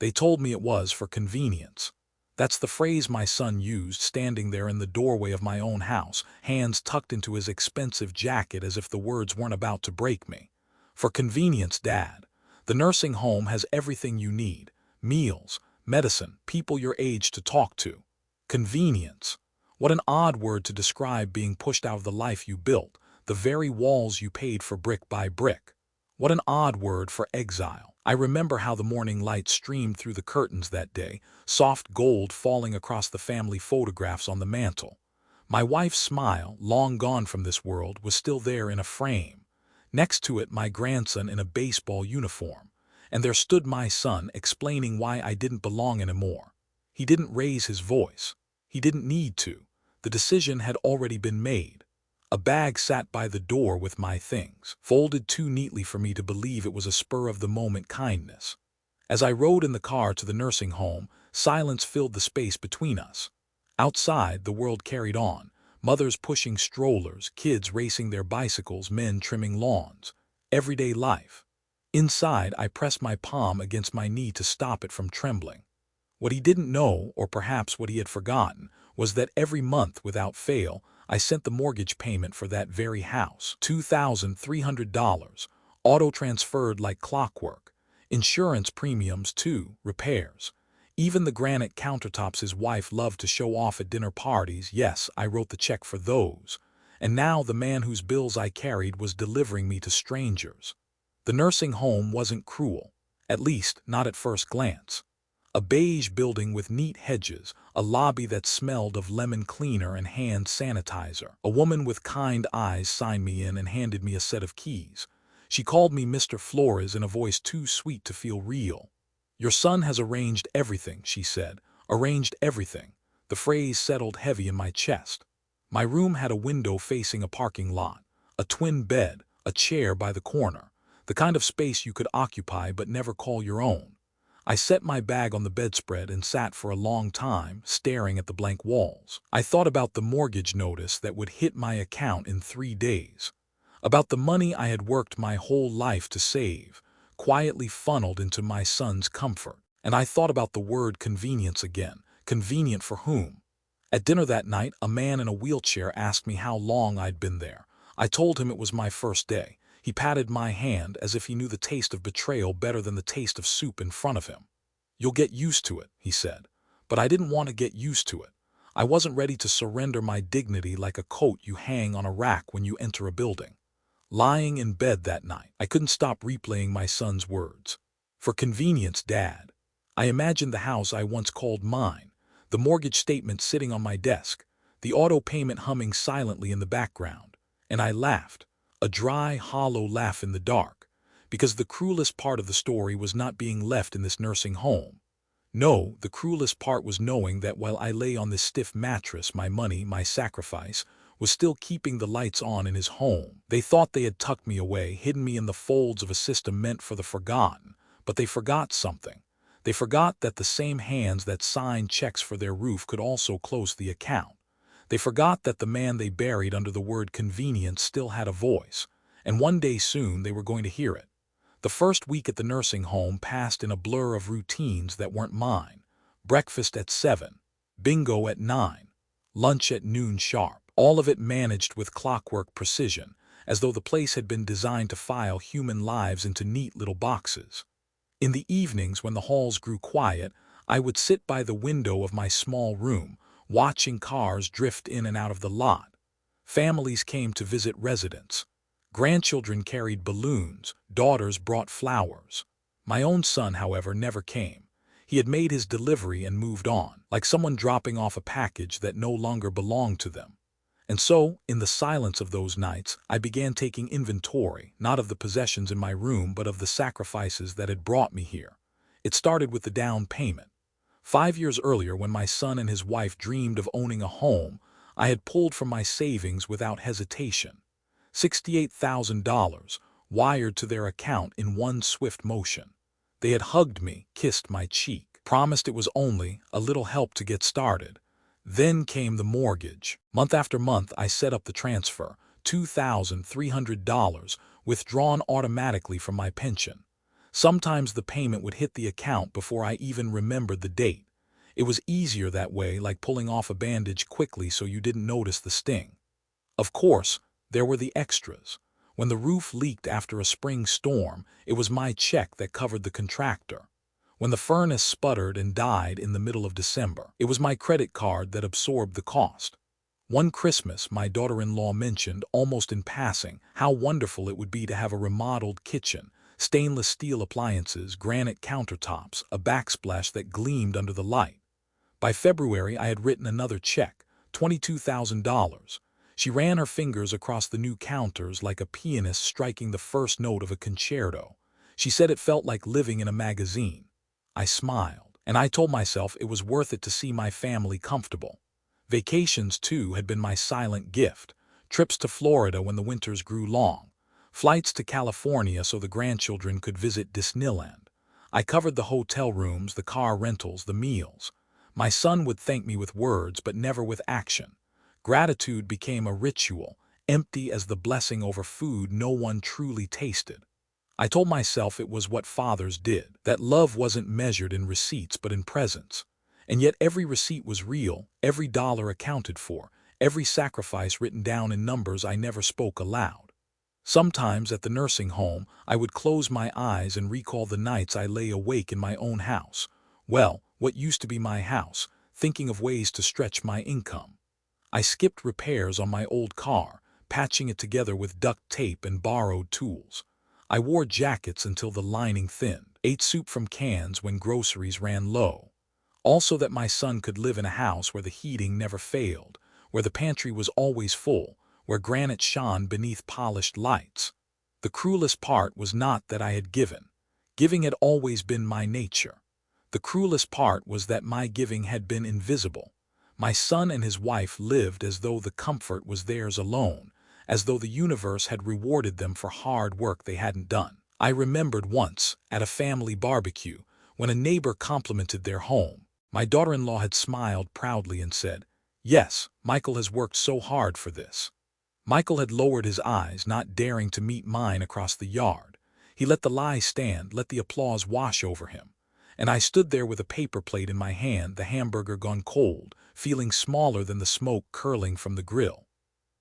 They told me it was for convenience. That's the phrase my son used, standing there in the doorway of my own house, hands tucked into his expensive jacket as if the words weren't about to break me. For convenience, Dad. The nursing home has everything you need: meals, medicine, people your age to talk to. Convenience. What an odd word to describe being pushed out of the life you built, the very walls you paid for brick by brick. What an odd word for exile. I remember how the morning light streamed through the curtains that day, soft gold falling across the family photographs on the mantel. My wife's smile, long gone from this world, was still there in a frame. Next to it, my grandson in a baseball uniform. And there stood my son, explaining why I didn't belong anymore. He didn't raise his voice. He didn't need to. The decision had already been made. A bag sat by the door with my things, folded too neatly for me to believe it was a spur-of-the-moment kindness. As I rode in the car to the nursing home, silence filled the space between us. Outside, the world carried on, mothers pushing strollers, kids racing their bicycles, men trimming lawns. Everyday life. Inside, I pressed my palm against my knee to stop it from trembling. What he didn't know, or perhaps what he had forgotten, was that every month, without fail, I sent the mortgage payment for that very house, $2,300, auto-transferred like clockwork. Insurance premiums too, repairs. Even the granite countertops his wife loved to show off at dinner parties, yes, I wrote the check for those. And now the man whose bills I carried was delivering me to strangers. The nursing home wasn't cruel, at least not at first glance. A beige building with neat hedges, a lobby that smelled of lemon cleaner and hand sanitizer. A woman with kind eyes signed me in and handed me a set of keys. She called me Mr. Flores in a voice too sweet to feel real. "Your son has arranged everything," she said. Arranged everything. The phrase settled heavy in my chest. My room had a window facing a parking lot, a twin bed, a chair by the corner, the kind of space you could occupy but never call your own. I set my bag on the bedspread and sat for a long time, staring at the blank walls. I thought about the mortgage notice that would hit my account in 3 days. About the money I had worked my whole life to save, quietly funneled into my son's comfort. And I thought about the word convenience again. Convenient for whom? At dinner that night, a man in a wheelchair asked me how long I'd been there. I told him it was my first day. He patted my hand as if he knew the taste of betrayal better than the taste of soup in front of him. "You'll get used to it," he said. But I didn't want to get used to it. I wasn't ready to surrender my dignity like a coat you hang on a rack when you enter a building. Lying in bed that night, I couldn't stop replaying my son's words. "For convenience, Dad." I imagined the house I once called mine, the mortgage statement sitting on my desk, the auto payment humming silently in the background, and I laughed. A dry, hollow laugh in the dark, because the cruelest part of the story was not being left in this nursing home. No, the cruelest part was knowing that while I lay on this stiff mattress, my money, my sacrifice, was still keeping the lights on in his home. They thought they had tucked me away, hidden me in the folds of a system meant for the forgotten, but they forgot something. They forgot that the same hands that signed checks for their roof could also close the account. They forgot that the man they buried under the word convenience still had a voice, and one day soon they were going to hear it. The first week at the nursing home passed in a blur of routines that weren't mine. Breakfast at 7, bingo at 9, lunch at noon sharp. All of it managed with clockwork precision, as though the place had been designed to file human lives into neat little boxes. In the evenings, when the halls grew quiet, I would sit by the window of my small room, watching cars drift in and out of the lot. Families came to visit residents. Grandchildren carried balloons, daughters brought flowers. My own son, however, never came. He had made his delivery and moved on, like someone dropping off a package that no longer belonged to them. And so, in the silence of those nights, I began taking inventory, not of the possessions in my room, but of the sacrifices that had brought me here. It started with the down payment. 5 years earlier, when my son and his wife dreamed of owning a home, I had pulled from my savings without hesitation. $68,000, wired to their account in one swift motion. They had hugged me, kissed my cheek, promised it was only a little help to get started. Then came the mortgage. Month after month, I set up the transfer, $2,300, withdrawn automatically from my pension. Sometimes the payment would hit the account before I even remembered the date. It was easier that way, like pulling off a bandage quickly so you didn't notice the sting. Of course, there were the extras. When the roof leaked after a spring storm, it was my check that covered the contractor. When the furnace sputtered and died in the middle of December, it was my credit card that absorbed the cost. One Christmas, my daughter-in-law mentioned, almost in passing, how wonderful it would be to have a remodeled kitchen, stainless steel appliances, granite countertops, a backsplash that gleamed under the light. By February, I had written another check, $22,000. She ran her fingers across the new counters like a pianist striking the first note of a concerto. She said it felt like living in a magazine. I smiled, and I told myself it was worth it to see my family comfortable. Vacations, too, had been my silent gift. Trips to Florida when the winters grew long. Flights to California so the grandchildren could visit Disneyland. I covered the hotel rooms, the car rentals, the meals. My son would thank me with words, but never with action. Gratitude became a ritual, empty as the blessing over food no one truly tasted. I told myself it was what fathers did, that love wasn't measured in receipts but in presence. And yet every receipt was real, every dollar accounted for, every sacrifice written down in numbers I never spoke aloud. Sometimes at the nursing home, I would close my eyes and recall the nights I lay awake in my own house. Well, what used to be my house, thinking of ways to stretch my income. I skipped repairs on my old car, patching it together with duct tape and borrowed tools. I wore jackets until the lining thinned, ate soup from cans when groceries ran low. All so that my son could live in a house where the heating never failed, where the pantry was always full, where granite shone beneath polished lights. The cruelest part was not that I had given. Giving had always been my nature. The cruelest part was that my giving had been invisible. My son and his wife lived as though the comfort was theirs alone, as though the universe had rewarded them for hard work they hadn't done. I remembered once, at a family barbecue, when a neighbor complimented their home. My daughter-in-law had smiled proudly and said, "Yes, Michael has worked so hard for this." Michael had lowered his eyes, not daring to meet mine across the yard. He let the lie stand, let the applause wash over him. And I stood there with a paper plate in my hand, the hamburger gone cold, feeling smaller than the smoke curling from the grill.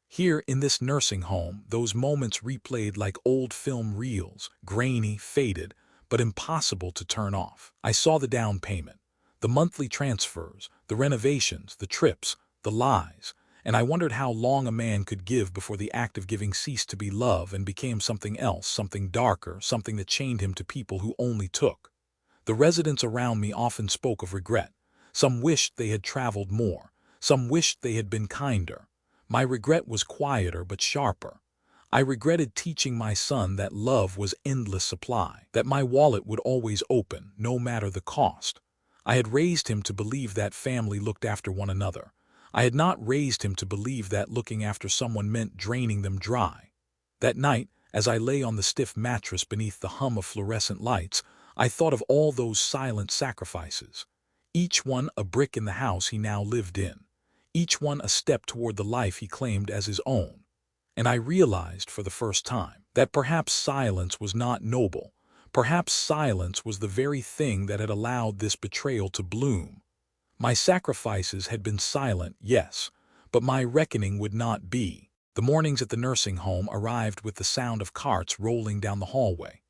Here, in this nursing home, those moments replayed like old film reels, grainy, faded, but impossible to turn off. I saw the down payment, the monthly transfers, the renovations, the trips, the lies, and I wondered how long a man could give before the act of giving ceased to be love and became something else, something darker, something that chained him to people who only took. The residents around me often spoke of regret. Some wished they had traveled more. Some wished they had been kinder. My regret was quieter but sharper. I regretted teaching my son that love was endless supply, that my wallet would always open, no matter the cost. I had raised him to believe that family looked after one another. I had not raised him to believe that looking after someone meant draining them dry. That night, as I lay on the stiff mattress beneath the hum of fluorescent lights, I thought of all those silent sacrifices. Each one a brick in the house he now lived in. Each one a step toward the life he claimed as his own. And I realized for the first time that perhaps silence was not noble. Perhaps silence was the very thing that had allowed this betrayal to bloom. My sacrifices had been silent, yes, but my reckoning would not be. The mornings at the nursing home arrived with the sound of carts rolling down the hallway.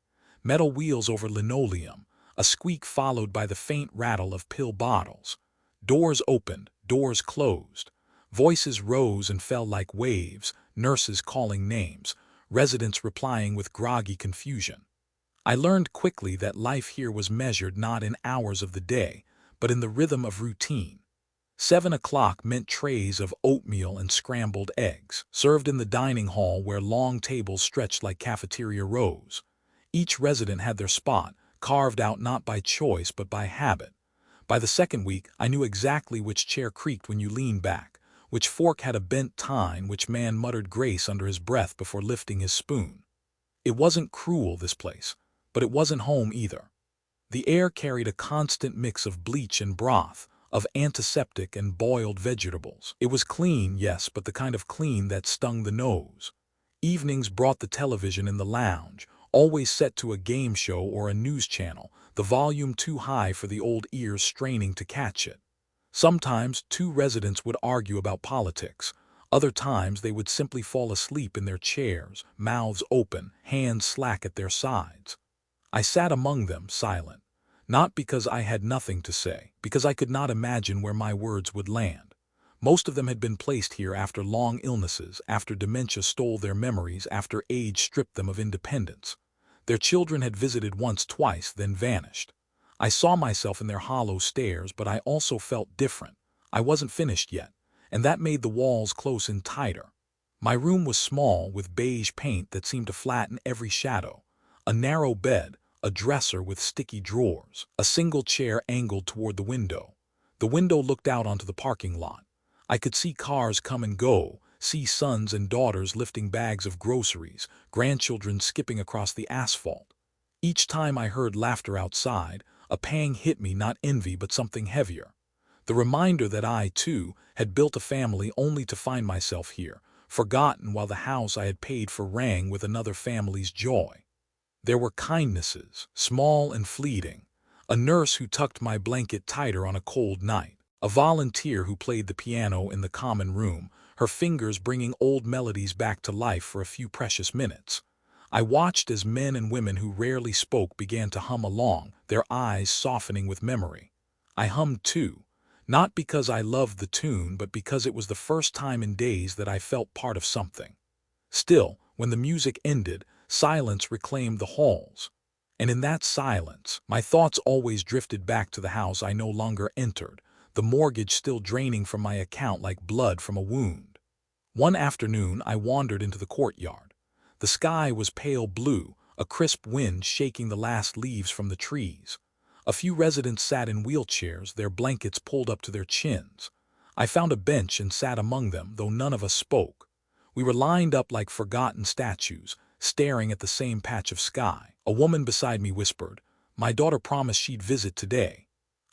Metal wheels over linoleum, a squeak followed by the faint rattle of pill bottles. Doors opened, doors closed. Voices rose and fell like waves, nurses calling names, residents replying with groggy confusion. I learned quickly that life here was measured not in hours of the day, but in the rhythm of routine. 7 o'clock meant trays of oatmeal and scrambled eggs, served in the dining hall where long tables stretched like cafeteria rows. Each resident had their spot, carved out not by choice but by habit. By the second week, I knew exactly which chair creaked when you leaned back, which fork had a bent tine, which man muttered grace under his breath before lifting his spoon. It wasn't cruel, this place, but it wasn't home either. The air carried a constant mix of bleach and broth, of antiseptic and boiled vegetables. It was clean, yes, but the kind of clean that stung the nose. Evenings brought the television in the lounge, always set to a game show or a news channel, the volume too high for the old ears straining to catch it. Sometimes two residents would argue about politics. Other times they would simply fall asleep in their chairs, mouths open, hands slack at their sides. I sat among them, silent, not because I had nothing to say, because I could not imagine where my words would land. Most of them had been placed here after long illnesses, after dementia stole their memories, after age stripped them of independence. Their children had visited once, twice, then vanished. I saw myself in their hollow stares, but I also felt different. I wasn't finished yet, and that made the walls close in tighter. My room was small, with beige paint that seemed to flatten every shadow. A narrow bed, a dresser with sticky drawers, a single chair angled toward the window. The window looked out onto the parking lot. I could see cars come and go, see sons and daughters lifting bags of groceries, grandchildren skipping across the asphalt. Each time I heard laughter outside, a pang hit me, not envy but something heavier. The reminder that I, too, had built a family only to find myself here, forgotten while the house I had paid for rang with another family's joy. There were kindnesses, small and fleeting. A nurse who tucked my blanket tighter on a cold night. A volunteer who played the piano in the common room, her fingers bringing old melodies back to life for a few precious minutes. I watched as men and women who rarely spoke began to hum along, their eyes softening with memory. I hummed too, not because I loved the tune, but because it was the first time in days that I felt part of something. Still, when the music ended, silence reclaimed the halls. And in that silence, my thoughts always drifted back to the house I no longer entered, the mortgage still draining from my account like blood from a wound. One afternoon I wandered into the courtyard. The sky was pale blue, a crisp wind shaking the last leaves from the trees. A few residents sat in wheelchairs, their blankets pulled up to their chins. I found a bench and sat among them, though none of us spoke. We were lined up like forgotten statues, staring at the same patch of sky. A woman beside me whispered, "My daughter promised she'd visit today."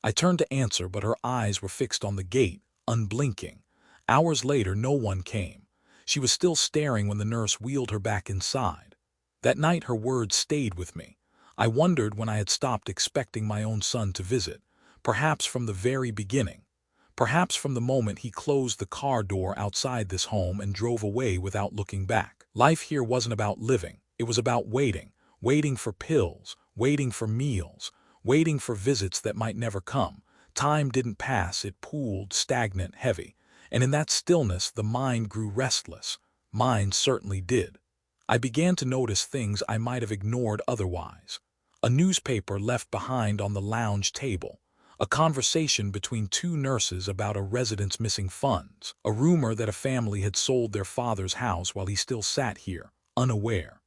I turned to answer, but her eyes were fixed on the gate, unblinking. Hours later, no one came. She was still staring when the nurse wheeled her back inside. That night her words stayed with me. I wondered when I had stopped expecting my own son to visit, perhaps from the very beginning. Perhaps from the moment he closed the car door outside this home and drove away without looking back. Life here wasn't about living. It was about waiting, waiting for pills, waiting for meals, waiting for visits that might never come. Time didn't pass, it pooled, stagnant, heavy. And in that stillness the mind grew restless. Mine certainly did. I began to notice things I might have ignored otherwise. A newspaper left behind on the lounge table. A conversation between two nurses about a resident's missing funds. A rumor that a family had sold their father's house while he still sat here, unaware.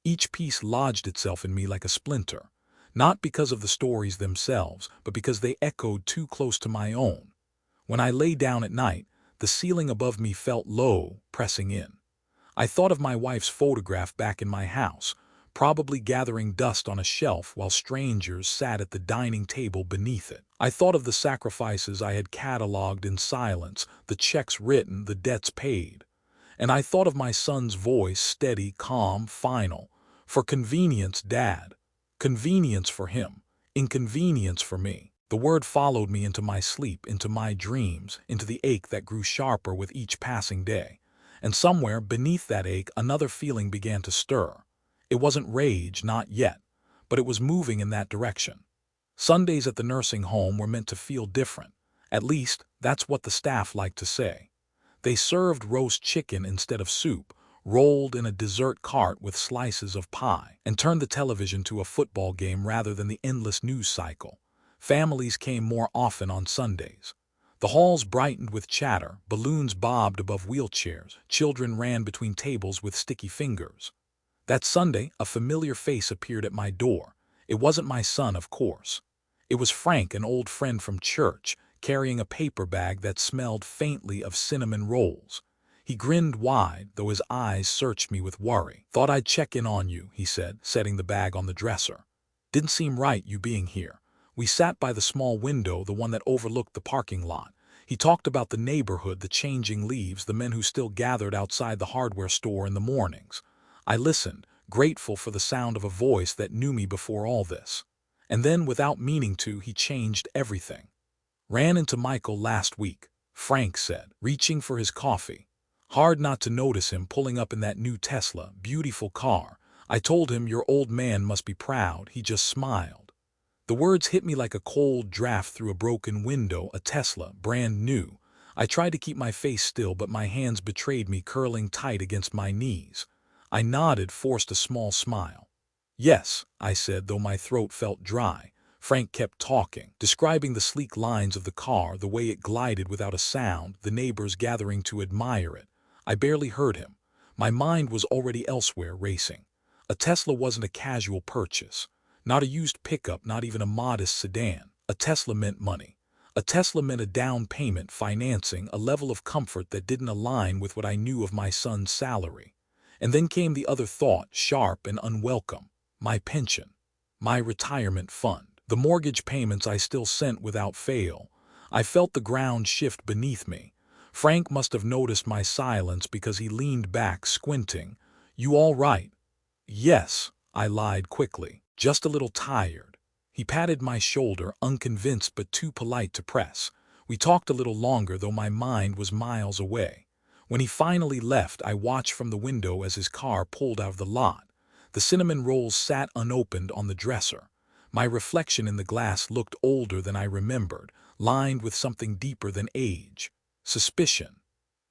Each piece lodged itself in me like a splinter. Not because of the stories themselves, but because they echoed too close to my own. When I lay down at night, the ceiling above me felt low, pressing in. I thought of my wife's photograph back in my house, probably gathering dust on a shelf while strangers sat at the dining table beneath it. I thought of the sacrifices I had catalogued in silence, the checks written, the debts paid. And I thought of my son's voice, steady, calm, final. For convenience, Dad. Convenience for him, inconvenience for me. The word followed me into my sleep, into my dreams, into the ache that grew sharper with each passing day. And somewhere beneath that ache, another feeling began to stir. It wasn't rage, not yet, but it was moving in that direction. Sundays at the nursing home were meant to feel different. At least, that's what the staff liked to say. They served roast chicken instead of soup, rolled in a dessert cart with slices of pie, and turned the television to a football game rather than the endless news cycle. Families came more often on Sundays. The halls brightened with chatter, balloons bobbed above wheelchairs, children ran between tables with sticky fingers. That Sunday, a familiar face appeared at my door. It wasn't my son, of course. It was Frank, an old friend from church, carrying a paper bag that smelled faintly of cinnamon rolls. He grinned wide, though his eyes searched me with worry. "Thought I'd check in on you," he said, setting the bag on the dresser. "Didn't seem right, you being here." We sat by the small window, the one that overlooked the parking lot. He talked about the neighborhood, the changing leaves, the men who still gathered outside the hardware store in the mornings. I listened, grateful for the sound of a voice that knew me before all this. And then, without meaning to, he changed everything. "Ran into Michael last week," Frank said, reaching for his coffee. "Hard not to notice him pulling up in that new Tesla, beautiful car. I told him your old man must be proud. He just smiled." The words hit me like a cold draft through a broken window. A Tesla, brand new. I tried to keep my face still, but my hands betrayed me, curling tight against my knees. I nodded, forced a small smile. "Yes," I said, though my throat felt dry. Frank kept talking, describing the sleek lines of the car, the way it glided without a sound, the neighbors gathering to admire it. I barely heard him. My mind was already elsewhere, racing. A Tesla wasn't a casual purchase. Not a used pickup, not even a modest sedan. A Tesla meant money. A Tesla meant a down payment, financing, a level of comfort that didn't align with what I knew of my son's salary. And then came the other thought, sharp and unwelcome. My pension. My retirement fund. The mortgage payments I still sent without fail. I felt the ground shift beneath me. Frank must have noticed my silence because he leaned back, squinting. "You all right?" "Yes," I lied quickly. "Just a little tired." He patted my shoulder, unconvinced but too polite to press. We talked a little longer, though my mind was miles away. When he finally left, I watched from the window as his car pulled out of the lot. The cinnamon rolls sat unopened on the dresser. My reflection in the glass looked older than I remembered, lined with something deeper than age. Suspicion.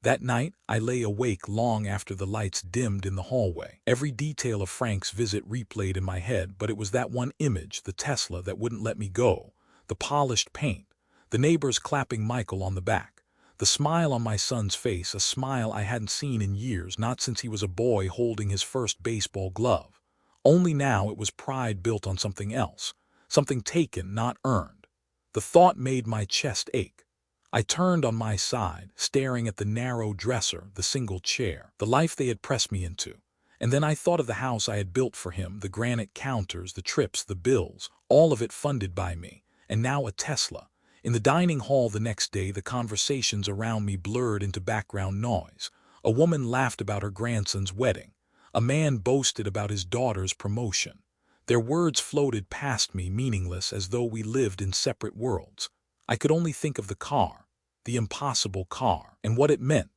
That night, I lay awake long after the lights dimmed in the hallway. Every detail of Frank's visit replayed in my head, but it was that one image, the Tesla, that wouldn't let me go. The polished paint. The neighbors clapping Michael on the back. The smile on my son's face, a smile I hadn't seen in years, not since he was a boy holding his first baseball glove. Only now it was pride built on something else. Something taken, not earned. The thought made my chest ache. I turned on my side, staring at the narrow dresser, the single chair, the life they had pressed me into. And then I thought of the house I had built for him, the granite counters, the trips, the bills, all of it funded by me. And now a Tesla. In the dining hall the next day, the conversations around me blurred into background noise. A woman laughed about her grandson's wedding. A man boasted about his daughter's promotion. Their words floated past me, meaningless, as though we lived in separate worlds. I could only think of the car, the impossible car, and what it meant.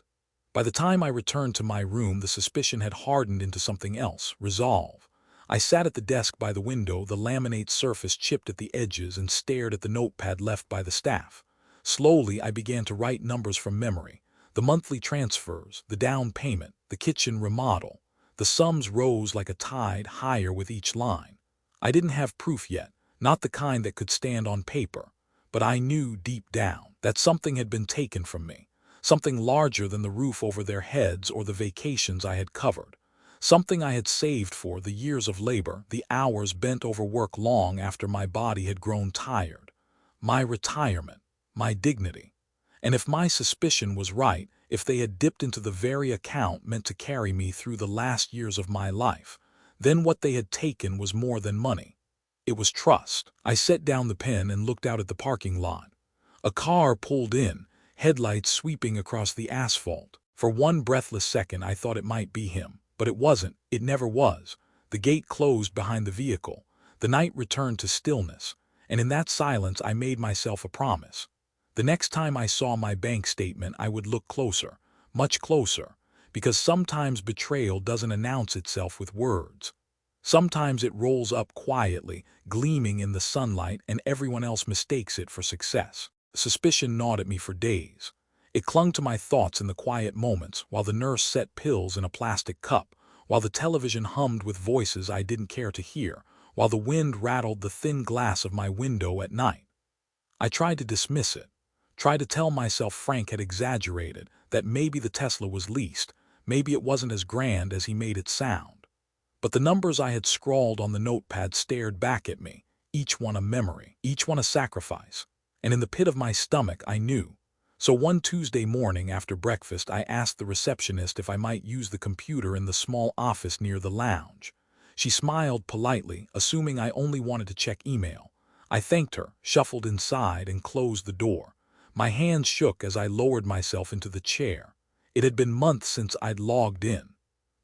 By the time I returned to my room, the suspicion had hardened into something else, resolve. I sat at the desk by the window, the laminate surface chipped at the edges, and stared at the notepad left by the staff. Slowly, I began to write numbers from memory. The monthly transfers, the down payment, the kitchen remodel. The sums rose like a tide, higher with each line. I didn't have proof yet, not the kind that could stand on paper. But I knew deep down that something had been taken from me, something larger than the roof over their heads or the vacations I had covered, something I had saved for, the years of labor, the hours bent over work long after my body had grown tired, my retirement, my dignity. And if my suspicion was right, if they had dipped into the very account meant to carry me through the last years of my life, then what they had taken was more than money. It was trust. I set down the pen and looked out at the parking lot. A car pulled in, headlights sweeping across the asphalt. For one breathless second I thought it might be him, but it wasn't. It never was. The gate closed behind the vehicle. The night returned to stillness, and in that silence I made myself a promise. The next time I saw my bank statement, I would look closer, much closer, because sometimes betrayal doesn't announce itself with words. Sometimes it rolls up quietly, gleaming in the sunlight, and everyone else mistakes it for success. Suspicion gnawed at me for days. It clung to my thoughts in the quiet moments, while the nurse set pills in a plastic cup, while the television hummed with voices I didn't care to hear, while the wind rattled the thin glass of my window at night. I tried to dismiss it, tried to tell myself Frank had exaggerated, that maybe the Tesla was leased, maybe it wasn't as grand as he made it sound. But the numbers I had scrawled on the notepad stared back at me, each one a memory, each one a sacrifice. And in the pit of my stomach I knew. So one Tuesday morning after breakfast, I asked the receptionist if I might use the computer in the small office near the lounge. She smiled politely, assuming I only wanted to check email. I thanked her, shuffled inside, and closed the door. My hands shook as I lowered myself into the chair. It had been months since I'd logged in.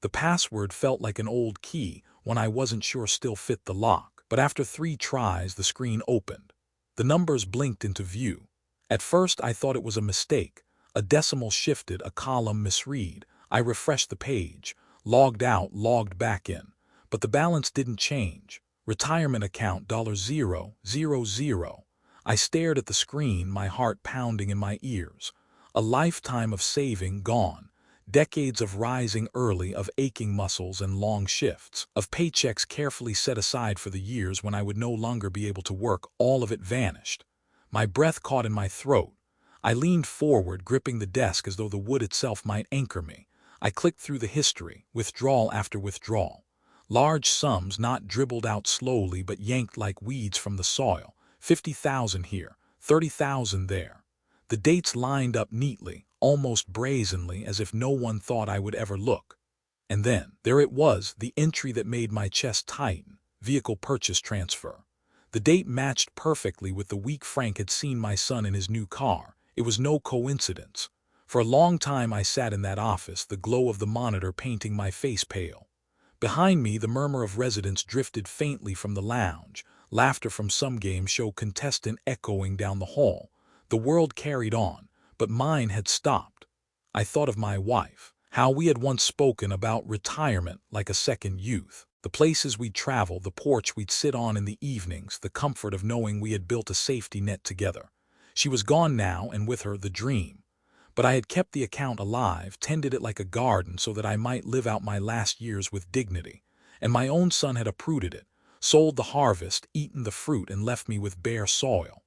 The password felt like an old key, one I wasn't sure still fit the lock. But after 3 tries, the screen opened. The numbers blinked into view. At first I thought it was a mistake. A decimal shifted, a column misread. I refreshed the page, logged out, logged back in. But the balance didn't change. Retirement account $0,000. I stared at the screen, my heart pounding in my ears. A lifetime of saving gone. Decades of rising early, of aching muscles and long shifts, of paychecks carefully set aside for the years when I would no longer be able to work, all of it vanished. My breath caught in my throat. I leaned forward, gripping the desk as though the wood itself might anchor me. I clicked through the history, withdrawal after withdrawal. Large sums not dribbled out slowly but yanked like weeds from the soil. 50,000 here, 30,000 there. The dates lined up neatly, almost brazenly, as if no one thought I would ever look. And then, there it was, the entry that made my chest tighten: vehicle purchase transfer. The date matched perfectly with the week Frank had seen my son in his new car. It was no coincidence. For a long time I sat in that office, the glow of the monitor painting my face pale. Behind me, the murmur of residents drifted faintly from the lounge, laughter from some game show contestant echoing down the hall. The world carried on, but mine had stopped. I thought of my wife, how we had once spoken about retirement like a second youth, the places we'd travel, the porch we'd sit on in the evenings, the comfort of knowing we had built a safety net together. She was gone now, and with her the dream. But I had kept the account alive, tended it like a garden so that I might live out my last years with dignity. And my own son had uprooted it, sold the harvest, eaten the fruit, and left me with bare soil.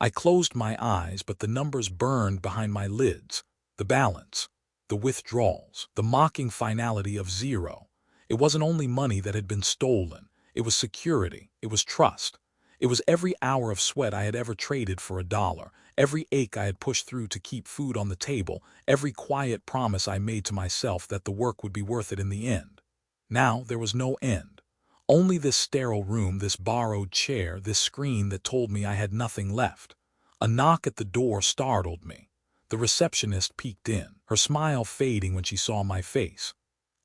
I closed my eyes, but the numbers burned behind my lids. The balance, the withdrawals, the mocking finality of zero. It wasn't only money that had been stolen. It was security. It was trust. It was every hour of sweat I had ever traded for $1, every ache I had pushed through to keep food on the table, every quiet promise I made to myself that the work would be worth it in the end. Now there was no end. Only this sterile room, this borrowed chair, this screen that told me I had nothing left. A knock at the door startled me. The receptionist peeked in, her smile fading when she saw my face.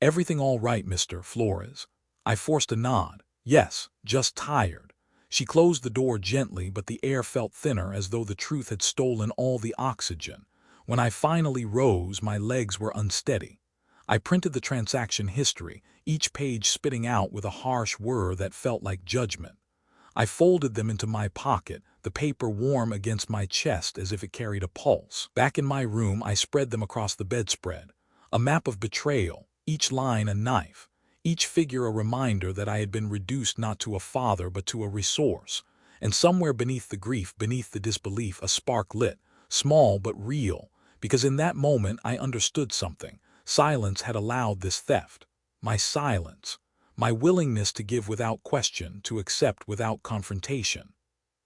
"Everything all right, Mr. Flores?" I forced a nod. "Yes, just tired." She closed the door gently, but the air felt thinner, as though the truth had stolen all the oxygen. When I finally rose, my legs were unsteady. I printed the transaction history, each page spitting out with a harsh whir that felt like judgment. I folded them into my pocket, the paper warm against my chest as if it carried a pulse. Back in my room, I spread them across the bedspread. A map of betrayal, each line a knife, each figure a reminder that I had been reduced not to a father but to a resource. And somewhere beneath the grief, beneath the disbelief, a spark lit, small but real, because in that moment I understood something. Silence had allowed this theft. My silence. My willingness to give without question, to accept without confrontation.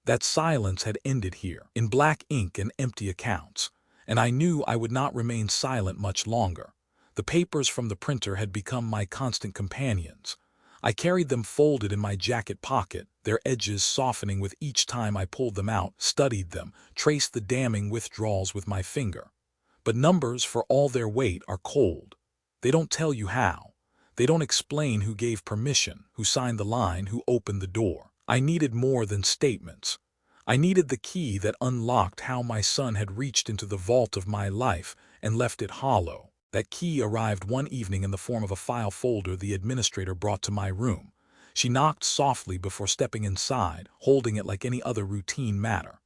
That silence had ended here, in black ink and empty accounts. And I knew I would not remain silent much longer. The papers from the printer had become my constant companions. I carried them folded in my jacket pocket, their edges softening with each time I pulled them out, studied them, traced the damning withdrawals with my finger. But numbers, for all their weight, are cold. They don't tell you how. They don't explain who gave permission, who signed the line, who opened the door. I needed more than statements. I needed the key that unlocked how my son had reached into the vault of my life and left it hollow. That key arrived one evening in the form of a file folder the administrator brought to my room. She knocked softly before stepping inside, holding it like any other routine matter.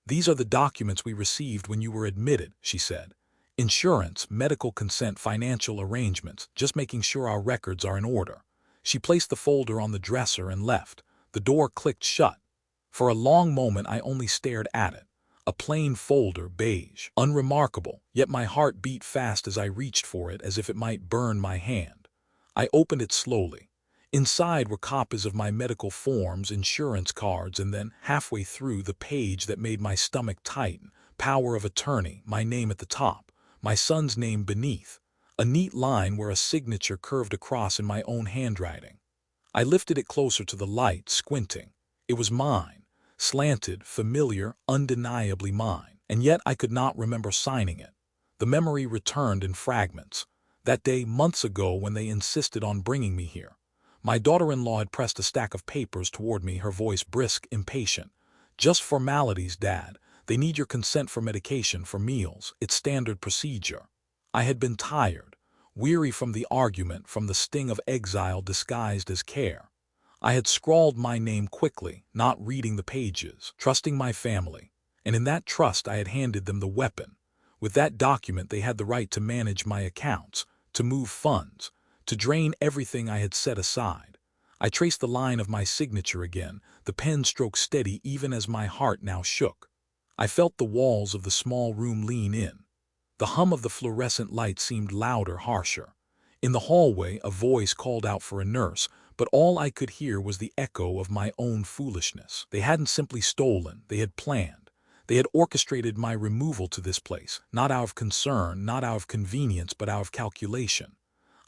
"These are the documents we received when you were admitted," she said. "Insurance, medical consent, financial arrangements, just making sure our records are in order." She placed the folder on the dresser and left. The door clicked shut. For a long moment I only stared at it. A plain folder, beige, unremarkable, yet my heart beat fast as I reached for it, as if it might burn my hand. I opened it slowly. Inside were copies of my medical forms, insurance cards, and then, halfway through, the page that made my stomach tighten. Power of attorney, my name at the top, my son's name beneath, a neat line where a signature curved across in my own handwriting. I lifted it closer to the light, squinting. It was mine, slanted, familiar, undeniably mine, and yet I could not remember signing it. The memory returned in fragments. That day, months ago, when they insisted on bringing me here. My daughter-in-law had pressed a stack of papers toward me, her voice brisk, impatient. "Just formalities, Dad. They need your consent for medication, for meals. It's standard procedure." I had been tired, weary from the argument, from the sting of exile disguised as care. I had scrawled my name quickly, not reading the pages, trusting my family. And in that trust I had handed them the weapon. With that document they had the right to manage my accounts, to move funds, to drain everything I had set aside. I traced the line of my signature again, the pen stroke steady even as my heart now shook. I felt the walls of the small room lean in. The hum of the fluorescent light seemed louder, harsher. In the hallway, a voice called out for a nurse, but all I could hear was the echo of my own foolishness. They hadn't simply stolen, they had planned. They had orchestrated my removal to this place, not out of concern, not out of convenience, but out of calculation.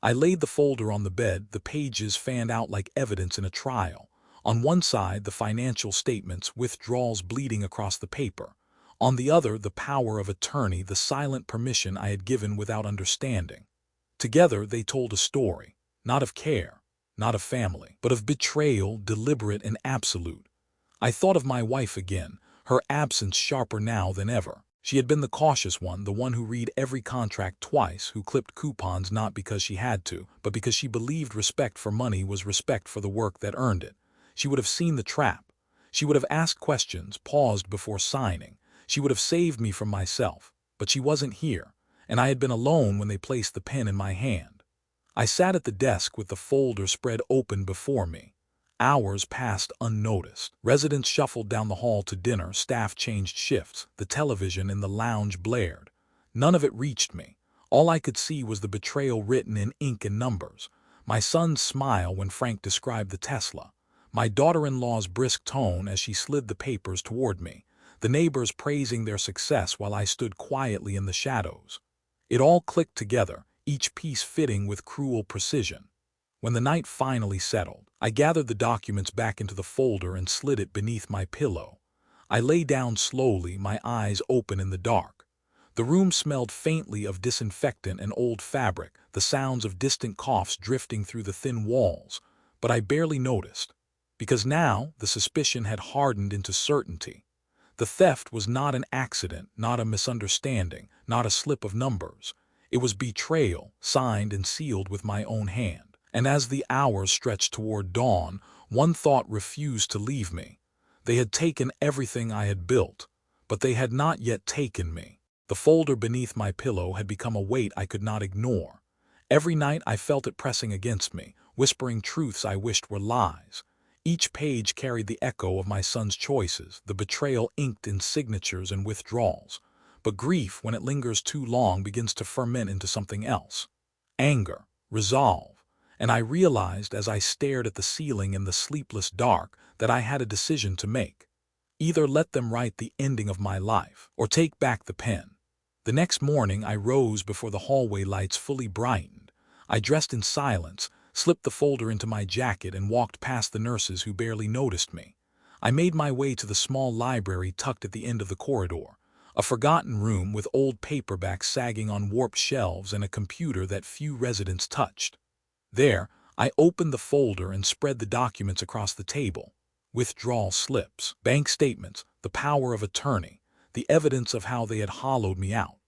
I laid the folder on the bed, the pages fanned out like evidence in a trial. On one side, the financial statements, withdrawals bleeding across the paper. On the other, the power of attorney, the silent permission I had given without understanding. Together, they told a story, not of care, not of family, but of betrayal, deliberate and absolute. I thought of my wife again, her absence sharper now than ever. She had been the cautious one, the one who read every contract twice, who clipped coupons not because she had to, but because she believed respect for money was respect for the work that earned it. She would have seen the trap. She would have asked questions, paused before signing. She would have saved me from myself. But she wasn't here, and I had been alone when they placed the pen in my hand. I sat at the desk with the folder spread open before me. Hours passed unnoticed. Residents shuffled down the hall to dinner, staff changed shifts, the television in the lounge blared. None of it reached me. All I could see was the betrayal written in ink and numbers. My son's smile when Frank described the Tesla. My daughter-in-law's brisk tone as she slid the papers toward me. The neighbors praising their success while I stood quietly in the shadows. It all clicked together, each piece fitting with cruel precision. When the night finally settled, I gathered the documents back into the folder and slid it beneath my pillow. I lay down slowly, my eyes open in the dark. The room smelled faintly of disinfectant and old fabric, the sounds of distant coughs drifting through the thin walls, but I barely noticed. Because now the suspicion had hardened into certainty. The theft was not an accident, not a misunderstanding, not a slip of numbers. It was betrayal, signed and sealed with my own hand. And as the hours stretched toward dawn, one thought refused to leave me. They had taken everything I had built, but they had not yet taken me. The folder beneath my pillow had become a weight I could not ignore. Every night I felt it pressing against me, whispering truths I wished were lies. Each page carried the echo of my son's choices, the betrayal inked in signatures and withdrawals. But grief, when it lingers too long, begins to ferment into something else. Anger, resolve. And I realized as I stared at the ceiling in the sleepless dark that I had a decision to make. Either let them write the ending of my life, or take back the pen. The next morning I rose before the hallway lights fully brightened. I dressed in silence, slipped the folder into my jacket and walked past the nurses who barely noticed me. I made my way to the small library tucked at the end of the corridor, a forgotten room with old paperbacks sagging on warped shelves and a computer that few residents touched. There, I opened the folder and spread the documents across the table. Withdrawal slips, bank statements, the power of attorney, the evidence of how they had hollowed me out.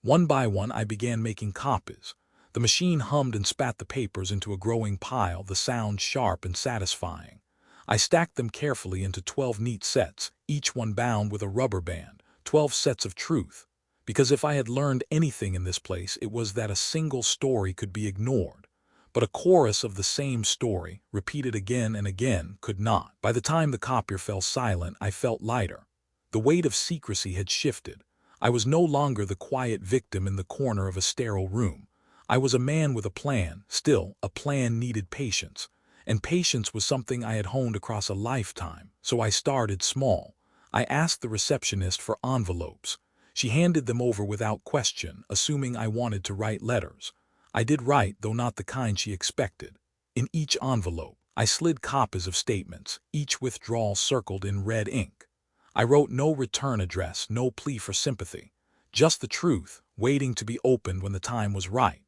One by one I began making copies. The machine hummed and spat the papers into a growing pile, the sound sharp and satisfying. I stacked them carefully into 12 neat sets, each one bound with a rubber band, 12 sets of truth. Because if I had learned anything in this place, it was that a single story could be ignored. But a chorus of the same story, repeated again and again, could not. By the time the copier fell silent, I felt lighter. The weight of secrecy had shifted. I was no longer the quiet victim in the corner of a sterile room. I was a man with a plan. Still, a plan needed patience. And patience was something I had honed across a lifetime, so I started small. I asked the receptionist for envelopes. She handed them over without question, assuming I wanted to write letters. I did write, though not the kind she expected. In each envelope, I slid copies of statements, each withdrawal circled in red ink. I wrote no return address, no plea for sympathy. Just the truth, waiting to be opened when the time was right.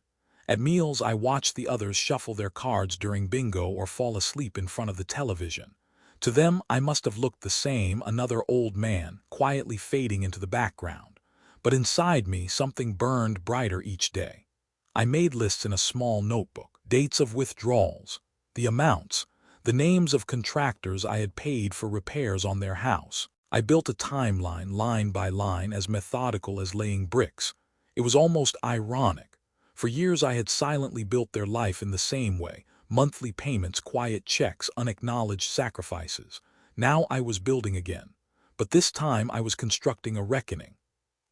At meals, I watched the others shuffle their cards during bingo or fall asleep in front of the television. To them, I must have looked the same, another old man, quietly fading into the background. But inside me, something burned brighter each day. I made lists in a small notebook, dates of withdrawals, the amounts, the names of contractors I had paid for repairs on their house. I built a timeline, line by line, as methodical as laying bricks. It was almost ironic. For years I had silently built their life in the same way, monthly payments, quiet checks, unacknowledged sacrifices. Now I was building again. But this time I was constructing a reckoning.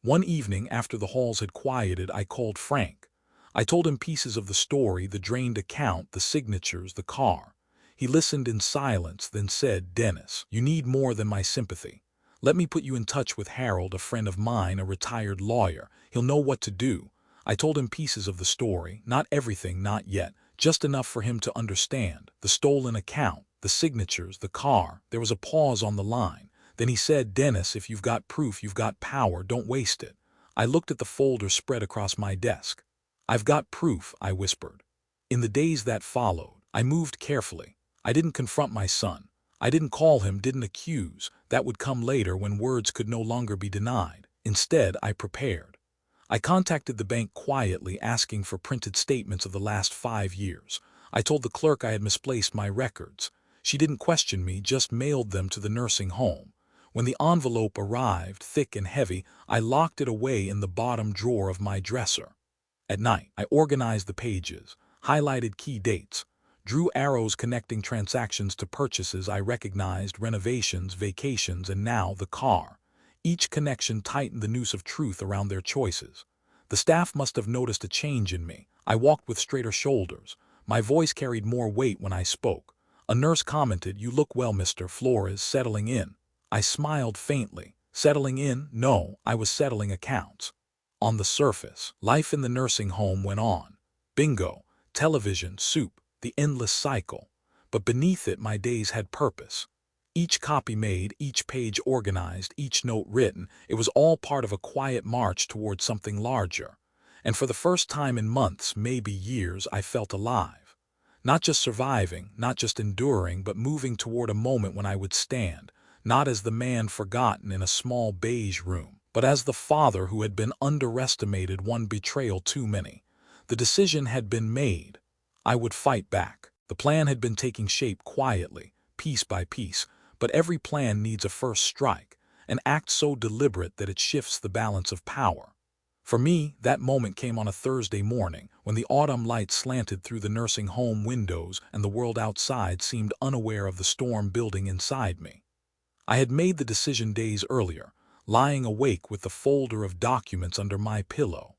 One evening, after the halls had quieted, I called Frank. I told him pieces of the story, the drained account, the signatures, the car. He listened in silence, then said, "Dennis, you need more than my sympathy. Let me put you in touch with Harold, a friend of mine, a retired lawyer. He'll know what to do." I told him pieces of the story, not everything, not yet, just enough for him to understand. The stolen account, the signatures, the car. There was a pause on the line. Then he said, "Dennis, if you've got proof, you've got power, don't waste it." I looked at the folder spread across my desk. "I've got proof," I whispered. In the days that followed, I moved carefully. I didn't confront my son. I didn't call him, didn't accuse. That would come later when words could no longer be denied. Instead, I prepared. I contacted the bank quietly, asking for printed statements of the last 5 years. I told the clerk I had misplaced my records. She didn't question me, just mailed them to the nursing home. When the envelope arrived, thick and heavy, I locked it away in the bottom drawer of my dresser. At night, I organized the pages, highlighted key dates, drew arrows connecting transactions to purchases I recognized, renovations, vacations, and now the car. Each connection tightened the noose of truth around their choices. The staff must have noticed a change in me. I walked with straighter shoulders. My voice carried more weight when I spoke. A nurse commented, "You look well, Mr. Flores, settling in." I smiled faintly. Settling in? No, I was settling accounts. On the surface, life in the nursing home went on. Bingo, television, soup, the endless cycle. But beneath it, my days had purpose. Each copy made, each page organized, each note written, it was all part of a quiet march toward something larger. And for the first time in months, maybe years, I felt alive. Not just surviving, not just enduring, but moving toward a moment when I would stand, not as the man forgotten in a small beige room, but as the father who had been underestimated, one betrayal too many. The decision had been made. I would fight back. The plan had been taking shape quietly, piece by piece, but every plan needs a first strike, an act so deliberate that it shifts the balance of power. For me, that moment came on a Thursday morning, when the autumn light slanted through the nursing home windows and the world outside seemed unaware of the storm building inside me. I had made the decision days earlier, lying awake with the folder of documents under my pillow.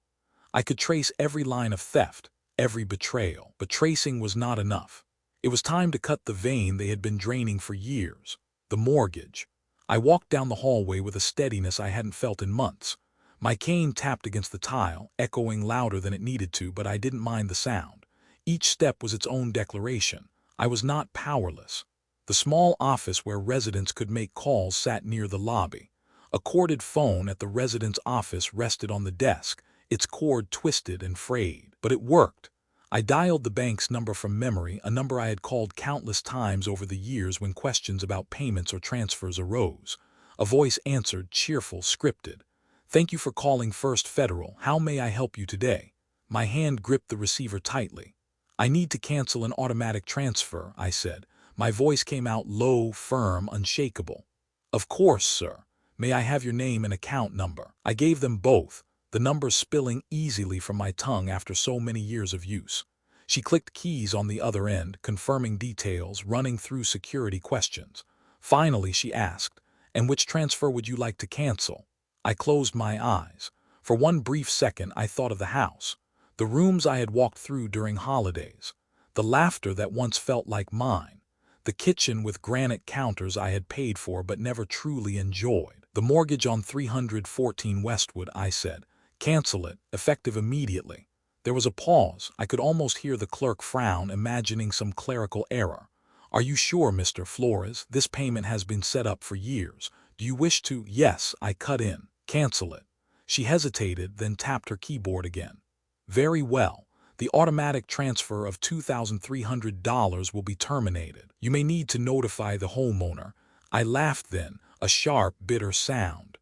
I could trace every line of theft, every betrayal, but tracing was not enough. It was time to cut the vein they had been draining for years, the mortgage. I walked down the hallway with a steadiness I hadn't felt in months. My cane tapped against the tile, echoing louder than it needed to, but I didn't mind the sound. Each step was its own declaration. I was not powerless. The small office where residents could make calls sat near the lobby. A corded phone at the resident's office rested on the desk, its cord twisted and frayed. But it worked. I dialed the bank's number from memory, a number I had called countless times over the years when questions about payments or transfers arose. A voice answered, cheerful, scripted. "Thank you for calling First Federal. How may I help you today?" My hand gripped the receiver tightly. "I need to cancel an automatic transfer," I said. My voice came out low, firm, unshakable. "Of course, sir. May I have your name and account number?" I gave them both, the numbers spilling easily from my tongue after so many years of use. She clicked keys on the other end, confirming details, running through security questions. Finally, she asked, "And which transfer would you like to cancel?" I closed my eyes. For one brief second, I thought of the house, the rooms I had walked through during holidays, the laughter that once felt like mine, the kitchen with granite counters I had paid for but never truly enjoyed. "The mortgage on 314 Westwood," I said. "Cancel it, effective immediately." There was a pause. I could almost hear the clerk frown, imagining some clerical error. "Are you sure, Mr. Flores? This payment has been set up for years. Do you wish to—" "Yes," I cut in. "Cancel it." She hesitated, then tapped her keyboard again. "Very well. The automatic transfer of $2,300 will be terminated. You may need to notify the homeowner. I laughed then, a sharp, bitter sound.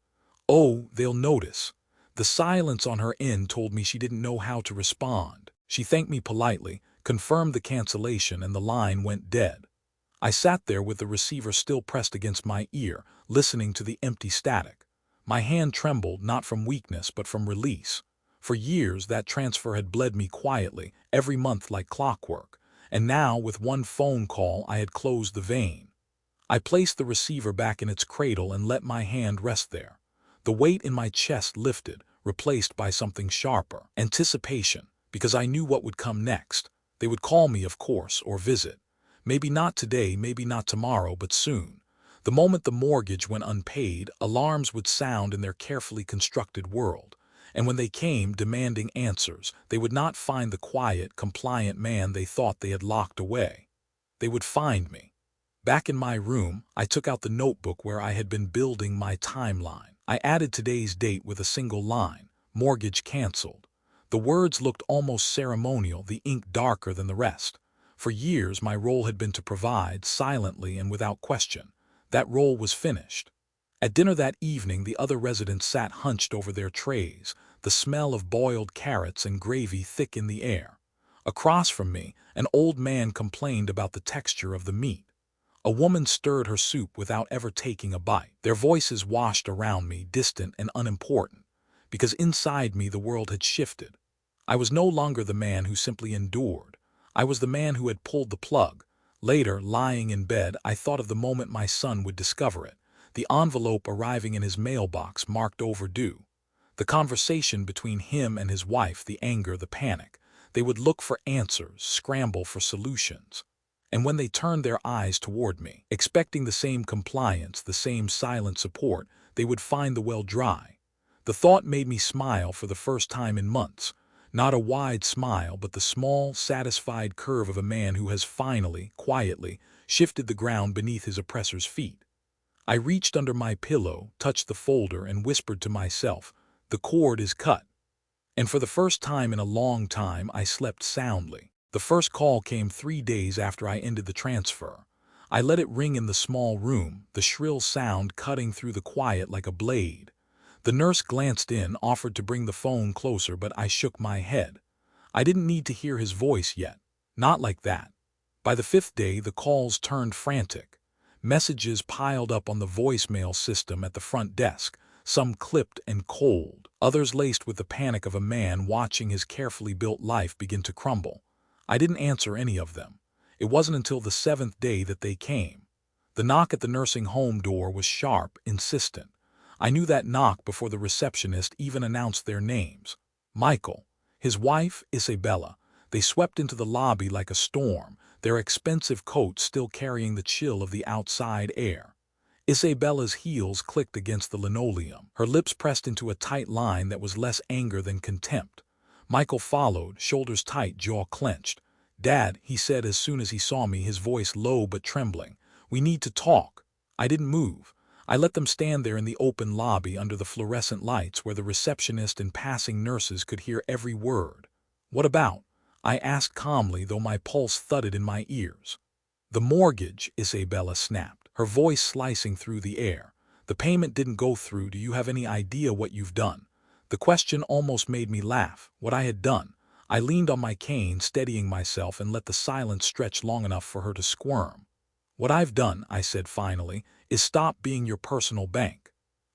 Oh, they'll notice. The silence on her end told me she didn't know how to respond. She thanked me politely, confirmed the cancellation, and the line went dead. I sat there with the receiver still pressed against my ear, listening to the empty static. My hand trembled not from weakness but from release. For years that transfer had bled me quietly, every month like clockwork, and now with one phone call I had closed the vein. I placed the receiver back in its cradle and let my hand rest there. The weight in my chest lifted, replaced by something sharper. Anticipation, because I knew what would come next. They would call me, of course, or visit. Maybe not today, maybe not tomorrow, but soon. The moment the mortgage went unpaid, alarms would sound in their carefully constructed world. And when they came demanding answers, they would not find the quiet, compliant man they thought they had locked away. They would find me. Back in my room, I took out the notebook where I had been building my timeline. I added today's date with a single line: mortgage canceled. The words looked almost ceremonial, the ink darker than the rest. For years, my role had been to provide, silently and without question. That role was finished. At dinner that evening, the other residents sat hunched over their trays, the smell of boiled carrots and gravy thick in the air. Across from me, an old man complained about the texture of the meat. A woman stirred her soup without ever taking a bite. Their voices washed around me, distant and unimportant, because inside me the world had shifted. I was no longer the man who simply endured. I was the man who had pulled the plug. Later, lying in bed, I thought of the moment my son would discover it, the envelope arriving in his mailbox marked overdue. The conversation between him and his wife, the anger, the panic. They would look for answers, scramble for solutions. And when they turned their eyes toward me, expecting the same compliance, the same silent support, they would find the well dry. The thought made me smile for the first time in months. Not a wide smile, but the small, satisfied curve of a man who has finally, quietly, shifted the ground beneath his oppressor's feet. I reached under my pillow, touched the folder, and whispered to myself, "The cord is cut." And for the first time in a long time, I slept soundly. The first call came 3 days after I ended the transfer. I let it ring in the small room, the shrill sound cutting through the quiet like a blade. The nurse glanced in, offered to bring the phone closer, but I shook my head. I didn't need to hear his voice yet. Not like that. By the 5th day, the calls turned frantic. Messages piled up on the voicemail system at the front desk, some clipped and cold, others laced with the panic of a man watching his carefully built life begin to crumble. I didn't answer any of them. It wasn't until the 7th day that they came. The knock at the nursing home door was sharp, insistent. I knew that knock before the receptionist even announced their names. Michael, his wife, Isabella. They swept into the lobby like a storm, their expensive coats still carrying the chill of the outside air. Isabella's heels clicked against the linoleum, her lips pressed into a tight line that was less anger than contempt. Michael followed, shoulders tight, jaw clenched. "Dad," he said as soon as he saw me, his voice low but trembling. "We need to talk." I didn't move. I let them stand there in the open lobby under the fluorescent lights where the receptionist and passing nurses could hear every word. "What about?" I asked calmly, though my pulse thudded in my ears. "The mortgage," Isabella snapped, her voice slicing through the air. "The payment didn't go through. Do you have any idea what you've done?" The question almost made me laugh. What I had done. I leaned on my cane, steadying myself, and let the silence stretch long enough for her to squirm. "What I've done," I said finally, "is stop being your personal bank."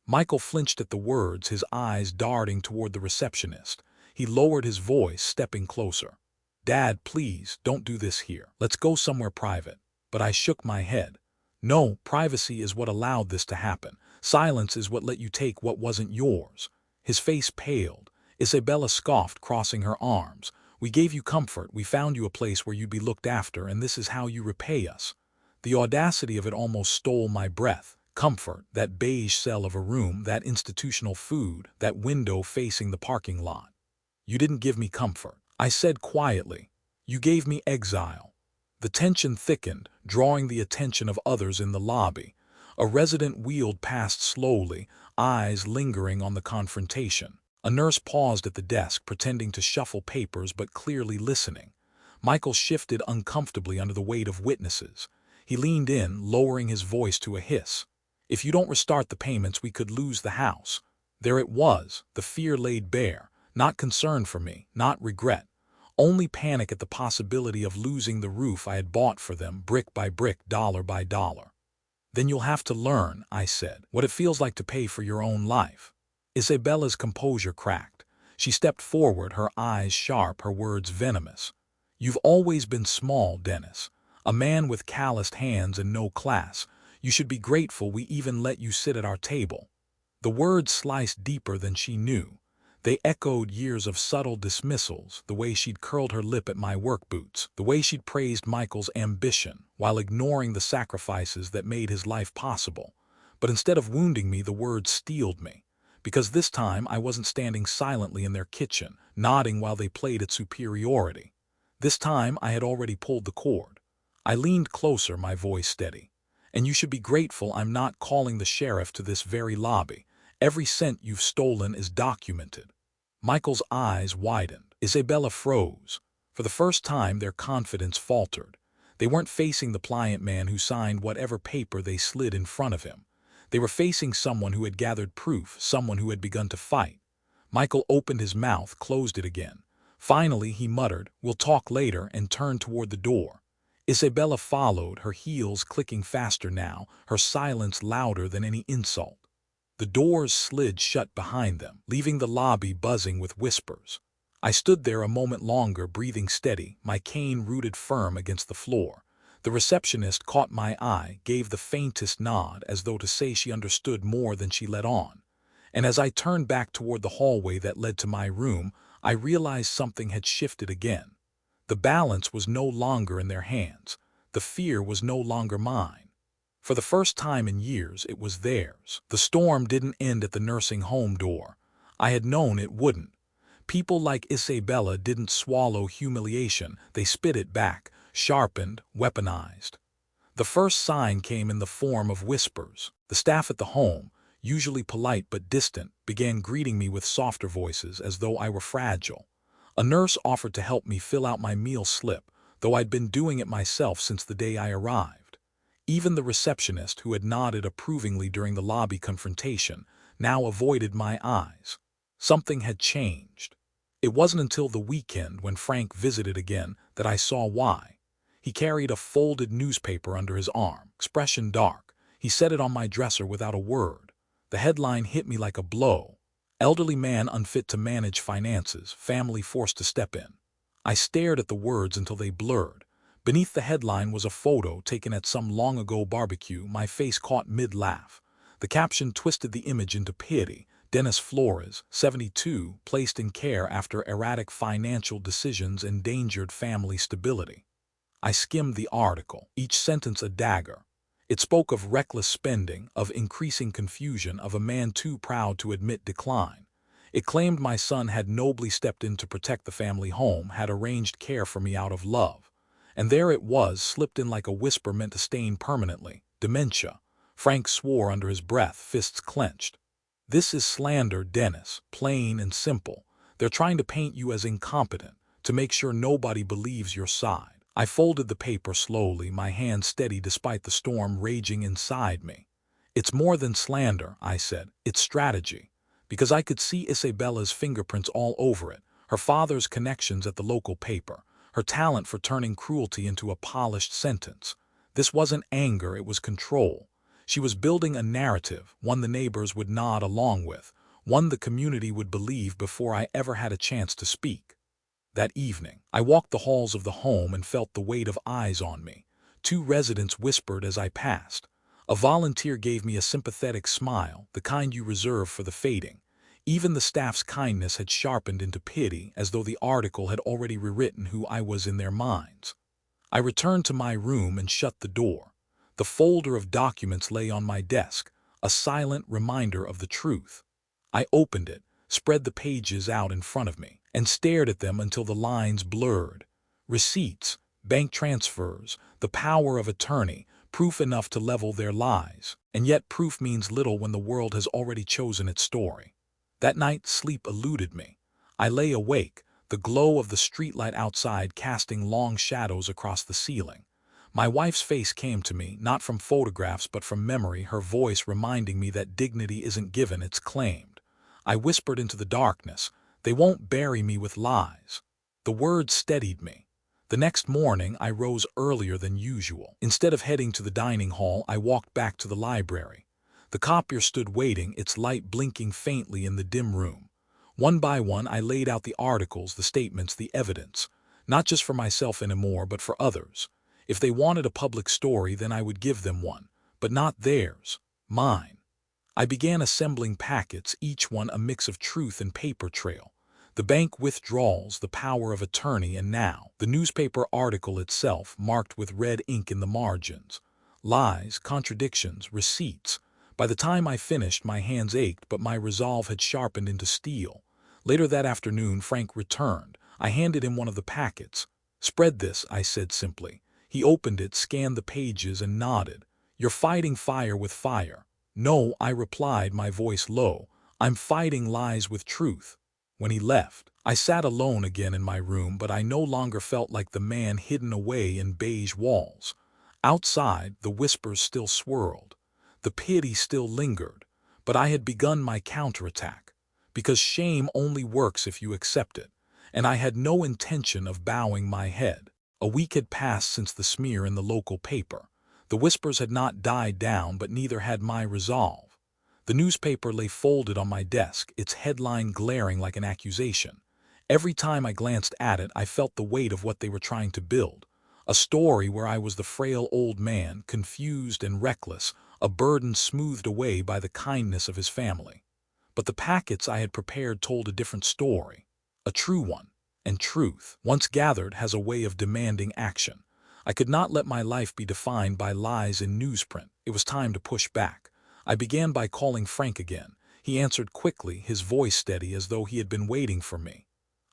Michael flinched at the words, his eyes darting toward the receptionist. He lowered his voice, stepping closer. "Dad, please, don't do this here. Let's go somewhere private." But I shook my head. "No, privacy is what allowed this to happen. Silence is what let you take what wasn't yours." His face paled. Isabella scoffed, crossing her arms. "We gave you comfort, we found you a place where you'd be looked after, and this is how you repay us." The audacity of it almost stole my breath. Comfort, that beige cell of a room, that institutional food, that window facing the parking lot. "You didn't give me comfort," I said quietly. "You gave me exile." The tension thickened, drawing the attention of others in the lobby. A resident wheeled past slowly, eyes lingering on the confrontation. A nurse paused at the desk, pretending to shuffle papers but clearly listening. Michael shifted uncomfortably under the weight of witnesses. He leaned in, lowering his voice to a hiss. "If you don't restart the payments, we could lose the house." There it was, the fear laid bare. Not concern for me, not regret. Only panic at the possibility of losing the roof I had bought for them, brick by brick, dollar by dollar. "Then you'll have to learn," I said, "what it feels like to pay for your own life." Isabella's composure cracked. She stepped forward, her eyes sharp, her words venomous. "You've always been small, Dennis. A man with calloused hands and no class. You should be grateful we even let you sit at our table." The words sliced deeper than she knew. They echoed years of subtle dismissals, the way she'd curled her lip at my work boots, the way she'd praised Michael's ambition, while ignoring the sacrifices that made his life possible. But instead of wounding me, the words steeled me. Because this time I wasn't standing silently in their kitchen, nodding while they played at superiority. This time I had already pulled the cord. I leaned closer, my voice steady. "And you should be grateful I'm not calling the sheriff to this very lobby. Every cent you've stolen is documented." Michael's eyes widened. Isabella froze. For the first time, their confidence faltered. They weren't facing the pliant man who signed whatever paper they slid in front of him. They were facing someone who had gathered proof, someone who had begun to fight. Michael opened his mouth, closed it again. Finally, he muttered, "We'll talk later," and turned toward the door. Isabella followed, her heels clicking faster now, her silence louder than any insult. The doors slid shut behind them, leaving the lobby buzzing with whispers. I stood there a moment longer, breathing steady, my cane rooted firm against the floor. The receptionist caught my eye, gave the faintest nod, as though to say she understood more than she let on. And as I turned back toward the hallway that led to my room, I realized something had shifted again. The balance was no longer in their hands. The fear was no longer mine. For the first time in years, it was theirs. The storm didn't end at the nursing home door. I had known it wouldn't. People like Isabella didn't swallow humiliation, they spit it back, sharpened, weaponized. The first sign came in the form of whispers. The staff at the home, usually polite but distant, began greeting me with softer voices as though I were fragile. A nurse offered to help me fill out my meal slip, though I'd been doing it myself since the day I arrived. Even the receptionist, who had nodded approvingly during the lobby confrontation, now avoided my eyes. Something had changed. It wasn't until the weekend, when Frank visited again, that I saw why. He carried a folded newspaper under his arm, expression dark. He set it on my dresser without a word. The headline hit me like a blow. "Elderly man unfit to manage finances, family forced to step in." I stared at the words until they blurred. Beneath the headline was a photo taken at some long-ago barbecue, my face caught mid-laugh. The caption twisted the image into pity. "Dennis Flores, 72, placed in care after erratic financial decisions endangered family stability." I skimmed the article, each sentence a dagger. It spoke of reckless spending, of increasing confusion, of a man too proud to admit decline. It claimed my son had nobly stepped in to protect the family home, had arranged care for me out of love. And there it was, slipped in like a whisper meant to stain permanently. Dementia. Frank swore under his breath, fists clenched. "This is slander, Dennis, plain and simple. They're trying to paint you as incompetent, to make sure nobody believes your side." I folded the paper slowly, my hand steady despite the storm raging inside me. "It's more than slander," I said. "It's strategy." Because I could see Isabella's fingerprints all over it, her father's connections at the local paper, her talent for turning cruelty into a polished sentence. This wasn't anger, it was control. She was building a narrative, one the neighbors would nod along with, one the community would believe before I ever had a chance to speak. That evening, I walked the halls of the home and felt the weight of eyes on me. 2 residents whispered as I passed. A volunteer gave me a sympathetic smile, the kind you reserve for the fading. Even the staff's kindness had sharpened into pity, as though the article had already rewritten who I was in their minds. I returned to my room and shut the door. The folder of documents lay on my desk, a silent reminder of the truth. I opened it, spread the pages out in front of me, and stared at them until the lines blurred. Receipts, bank transfers, the power of attorney, proof enough to level their lies. And yet proof means little when the world has already chosen its story. That night, sleep eluded me. I lay awake, the glow of the streetlight outside casting long shadows across the ceiling. My wife's face came to me, not from photographs but from memory, her voice reminding me that dignity isn't given, it's claimed. I whispered into the darkness, "They won't bury me with lies." The words steadied me. The next morning, I rose earlier than usual. Instead of heading to the dining hall, I walked back to the library. The copier stood waiting, its light blinking faintly in the dim room. One by one, I laid out the articles, the statements, the evidence, not just for myself anymore, but for others. If they wanted a public story, then I would give them one, but not theirs, mine. I began assembling packets, each one a mix of truth and paper trail. The bank withdrawals, the power of attorney, and now the newspaper article itself, marked with red ink in the margins. Lies, contradictions, receipts. By the time I finished, my hands ached, but my resolve had sharpened into steel. Later that afternoon, Frank returned. I handed him one of the packets. "Spread this," I said simply. He opened it, scanned the pages, and nodded. "You're fighting fire with fire." "No," I replied, my voice low. "I'm fighting lies with truth." When he left, I sat alone again in my room, but I no longer felt like the man hidden away in beige walls. Outside, the whispers still swirled. The pity still lingered. But I had begun my counterattack. Because shame only works if you accept it. And I had no intention of bowing my head. A week had passed since the smear in the local paper. The whispers had not died down, but neither had my resolve. The newspaper lay folded on my desk, its headline glaring like an accusation. Every time I glanced at it, I felt the weight of what they were trying to build. A story where I was the frail old man, confused and reckless, a burden smoothed away by the kindness of his family. But the packets I had prepared told a different story, a true one. And truth, once gathered, has a way of demanding action. I could not let my life be defined by lies in newsprint. It was time to push back. I began by calling Frank again. He answered quickly, his voice steady as though he had been waiting for me.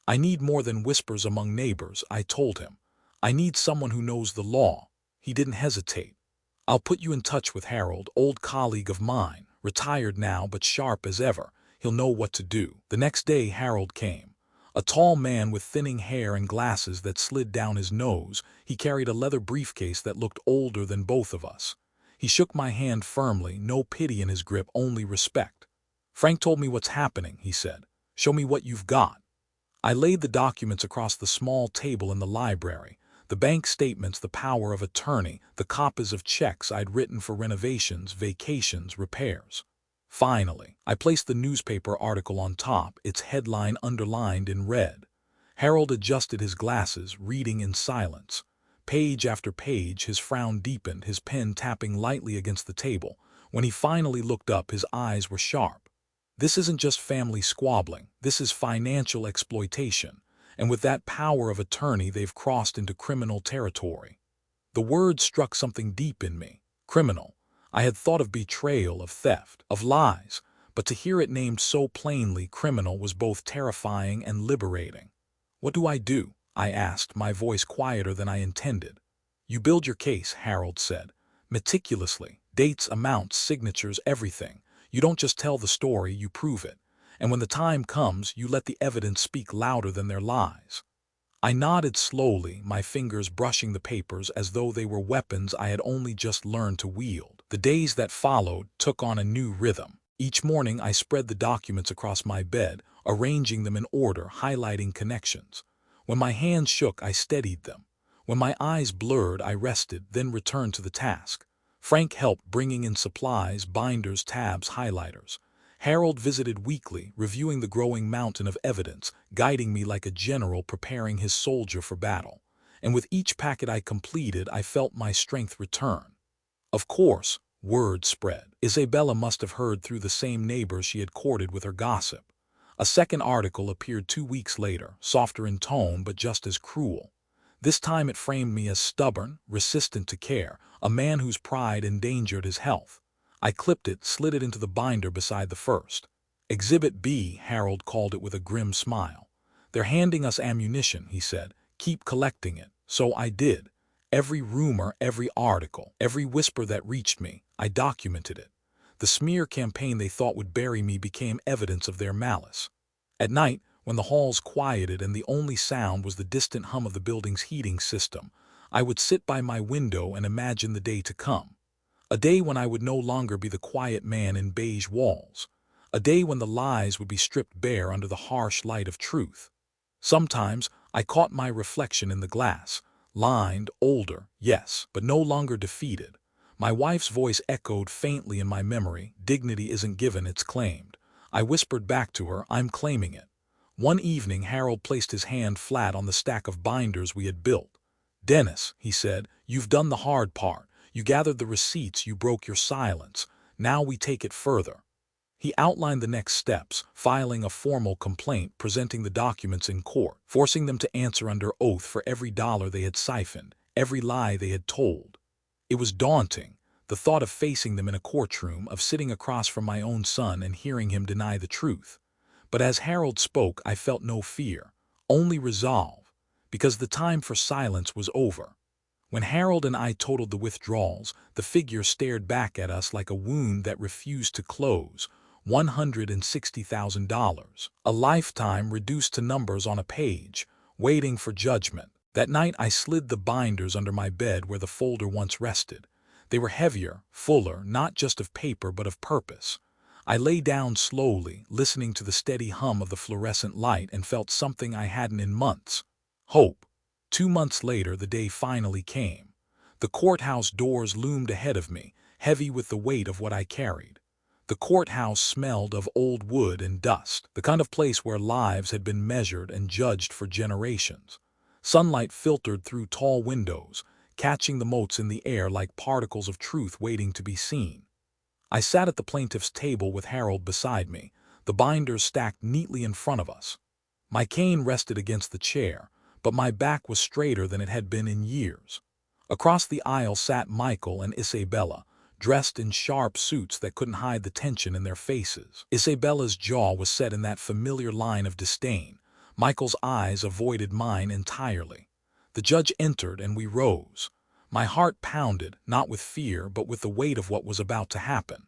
"I need more than whispers among neighbors," I told him. "I need someone who knows the law." He didn't hesitate. "I'll put you in touch with Harold, old colleague of mine, retired now but sharp as ever. He'll know what to do." The next day Harold came. A tall man with thinning hair and glasses that slid down his nose. He carried a leather briefcase that looked older than both of us. He shook my hand firmly, no pity in his grip, only respect. "Frank told me what's happening," he said. "Show me what you've got." I laid the documents across the small table in the library. The bank statements, the power of attorney, the copies of checks I'd written for renovations, vacations, repairs. Finally, I placed the newspaper article on top, its headline underlined in red. Harold adjusted his glasses, reading in silence. Page after page, his frown deepened, his pen tapping lightly against the table. When he finally looked up, his eyes were sharp. "This isn't just family squabbling, this is financial exploitation. And with that power of attorney, they've crossed into criminal territory." The word struck something deep in me. Criminal. I had thought of betrayal, of theft, of lies, but to hear it named so plainly, criminal, was both terrifying and liberating. "What do I do?" I asked, my voice quieter than I intended. "You build your case," Harold said. "Meticulously. Dates, amounts, signatures, everything. You don't just tell the story, you prove it. And when the time comes, you let the evidence speak louder than their lies." I nodded slowly, my fingers brushing the papers as though they were weapons I had only just learned to wield. The days that followed took on a new rhythm. Each morning I spread the documents across my bed, arranging them in order, highlighting connections. When my hands shook, I steadied them. When my eyes blurred, I rested, then returned to the task. Frank helped, bringing in supplies, binders, tabs, highlighters. Harold visited weekly, reviewing the growing mountain of evidence, guiding me like a general preparing his soldier for battle. And with each packet I completed, I felt my strength return. Of course, word spread. Isabella must have heard through the same neighbors she had courted with her gossip. A second article appeared 2 weeks later, softer in tone but just as cruel. This time it framed me as stubborn, resistant to care, a man whose pride endangered his health. I clipped it, slid it into the binder beside the first. "Exhibit B," Harold called it with a grim smile. "They're handing us ammunition," he said. "Keep collecting it." So I did. Every rumor, every article, every whisper that reached me, I documented it. The smear campaign they thought would bury me became evidence of their malice. At night, when the halls quieted and the only sound was the distant hum of the building's heating system, I would sit by my window and imagine the day to come. A day when I would no longer be the quiet man in beige walls. A day when the lies would be stripped bare under the harsh light of truth. Sometimes I caught my reflection in the glass, lined, older, yes, but no longer defeated. My wife's voice echoed faintly in my memory. Dignity isn't given, it's claimed. I whispered back to her, I'm claiming it. One evening, Harold placed his hand flat on the stack of binders we had built. Dennis, he said, you've done the hard part. You gathered the receipts, you broke your silence. Now we take it further. He outlined the next steps, filing a formal complaint, presenting the documents in court, forcing them to answer under oath for every dollar they had siphoned, every lie they had told. It was daunting, the thought of facing them in a courtroom, of sitting across from my own son and hearing him deny the truth. But as Harold spoke, I felt no fear, only resolve, because the time for silence was over. When Harold and I totaled the withdrawals, the figure stared back at us like a wound that refused to close. $160,000. A lifetime reduced to numbers on a page, waiting for judgment. That night I slid the binders under my bed where the folder once rested. They were heavier, fuller, not just of paper but of purpose. I lay down slowly, listening to the steady hum of the fluorescent light, and felt something I hadn't in months. Hope. 2 months later, the day finally came. The courthouse doors loomed ahead of me, heavy with the weight of what I carried. The courthouse smelled of old wood and dust, the kind of place where lives had been measured and judged for generations. Sunlight filtered through tall windows, catching the motes in the air like particles of truth waiting to be seen. I sat at the plaintiff's table with Harold beside me, the binders stacked neatly in front of us. My cane rested against the chair, but my back was straighter than it had been in years. Across the aisle sat Michael and Isabella, dressed in sharp suits that couldn't hide the tension in their faces. Isabella's jaw was set in that familiar line of disdain. Michael's eyes avoided mine entirely. The judge entered and we rose. My heart pounded, not with fear, but with the weight of what was about to happen.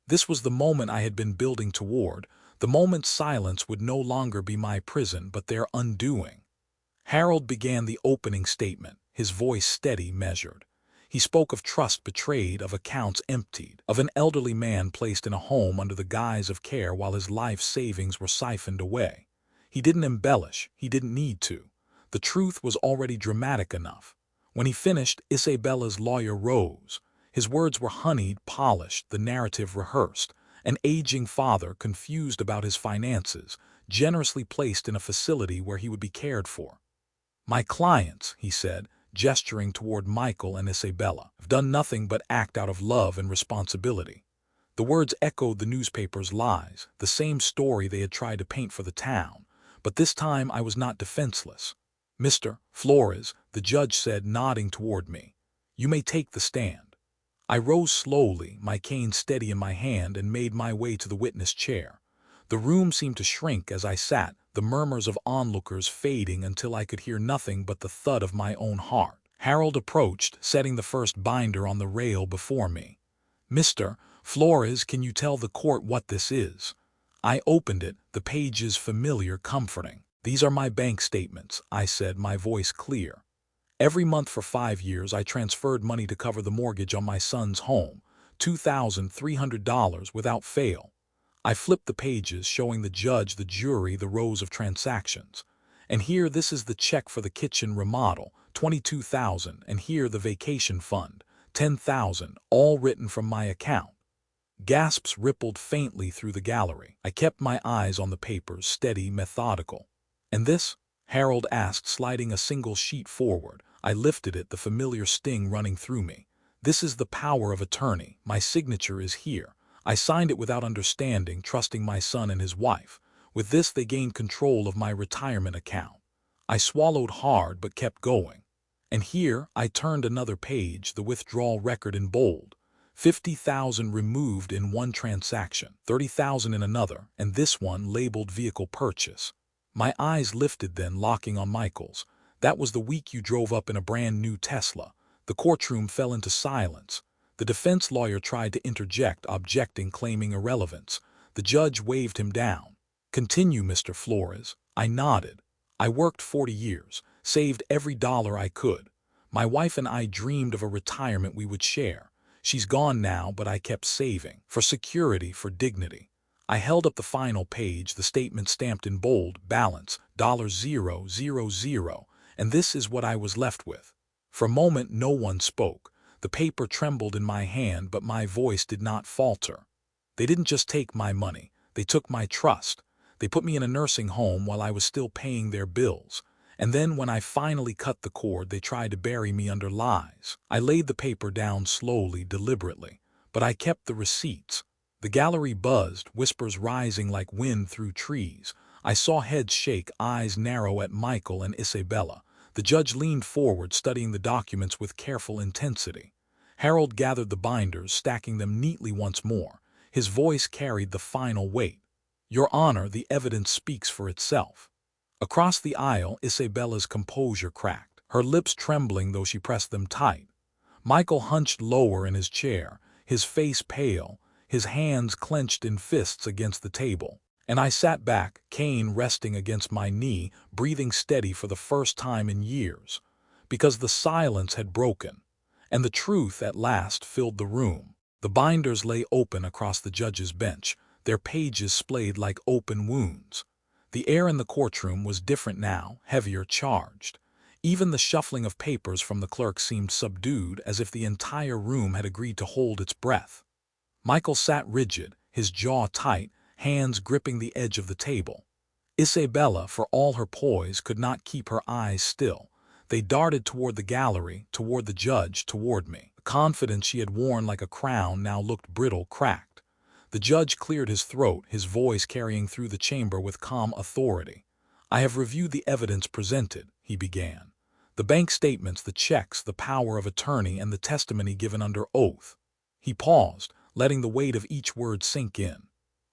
This was the moment I had been building toward, the moment silence would no longer be my prison but their undoing. Harold began the opening statement, his voice steady, measured. He spoke of trust betrayed, of accounts emptied, of an elderly man placed in a home under the guise of care while his life savings were siphoned away. He didn't embellish, he didn't need to. The truth was already dramatic enough. When he finished, Isabella's lawyer rose. His words were honeyed, polished, the narrative rehearsed. An aging father, confused about his finances, generously placed in a facility where he would be cared for. My clients, he said, gesturing toward Michael and Isabella, have done nothing but act out of love and responsibility. The words echoed the newspaper's lies, the same story they had tried to paint for the town. But this time I was not defenseless. Mr. Flores, the judge said, nodding toward me, you may take the stand. I rose slowly, my cane steady in my hand, and made my way to the witness chair. The room seemed to shrink as I sat, the murmurs of onlookers fading until I could hear nothing but the thud of my own heart. Harold approached, setting the first binder on the rail before me. Mr. Flores, can you tell the court what this is? I opened it, the pages familiar, comforting. These are my bank statements, I said, my voice clear. Every month for 5 years I transferred money to cover the mortgage on my son's home, $2,300 without fail. I flipped the pages, showing the judge, the jury, the rows of transactions. And here, this is the check for the kitchen remodel, $22,000, and here the vacation fund, $10,000, all written from my account. Gasps rippled faintly through the gallery. I kept my eyes on the papers, steady, methodical. And this? Harold asked, sliding a single sheet forward. I lifted it, the familiar sting running through me. This is the power of attorney. My signature is here. I signed it without understanding, trusting my son and his wife. With this, they gained control of my retirement account. I swallowed hard but kept going. And here, I turned another page, the withdrawal record in bold. 50,000 removed in one transaction, 30,000 in another, and this one labeled vehicle purchase. My eyes lifted then, locking on Michael's. That was the week you drove up in a brand new Tesla. The courtroom fell into silence. The defense lawyer tried to interject, objecting, claiming irrelevance. The judge waved him down. "Continue, Mr. Flores." I nodded. "I worked 40 years, saved every dollar I could. My wife and I dreamed of a retirement we would share. She's gone now, but I kept saving. For security, for dignity." I held up the final page, the statement stamped in bold, balance, $000, and this is what I was left with. For a moment no one spoke. The paper trembled in my hand, but my voice did not falter. "They didn't just take my money, they took my trust. They put me in a nursing home while I was still paying their bills. And then when I finally cut the cord, they tried to bury me under lies." I laid the paper down slowly, deliberately, but I kept the receipts. The gallery buzzed, whispers rising like wind through trees. I saw heads shake, eyes narrow at Michael and Isabella. The judge leaned forward, studying the documents with careful intensity. Harold gathered the binders, stacking them neatly once more. His voice carried the final weight. "Your Honor, the evidence speaks for itself." Across the aisle, Isabella's composure cracked, her lips trembling though she pressed them tight. Michael hunched lower in his chair, his face pale, his hands clenched in fists against the table. And I sat back, cane resting against my knee, breathing steady for the first time in years. Because the silence had broken, and the truth at last filled the room. The binders lay open across the judge's bench, their pages splayed like open wounds. The air in the courtroom was different now, heavier, charged. Even the shuffling of papers from the clerk seemed subdued, as if the entire room had agreed to hold its breath. Michael sat rigid, his jaw tight, hands gripping the edge of the table. Isabella, for all her poise, could not keep her eyes still. They darted toward the gallery, toward the judge, toward me. The confidence she had worn like a crown now looked brittle, cracked. The judge cleared his throat, his voice carrying through the chamber with calm authority. "I have reviewed the evidence presented," he began. "The bank statements, the checks, the power of attorney, and the testimony given under oath." He paused, letting the weight of each word sink in.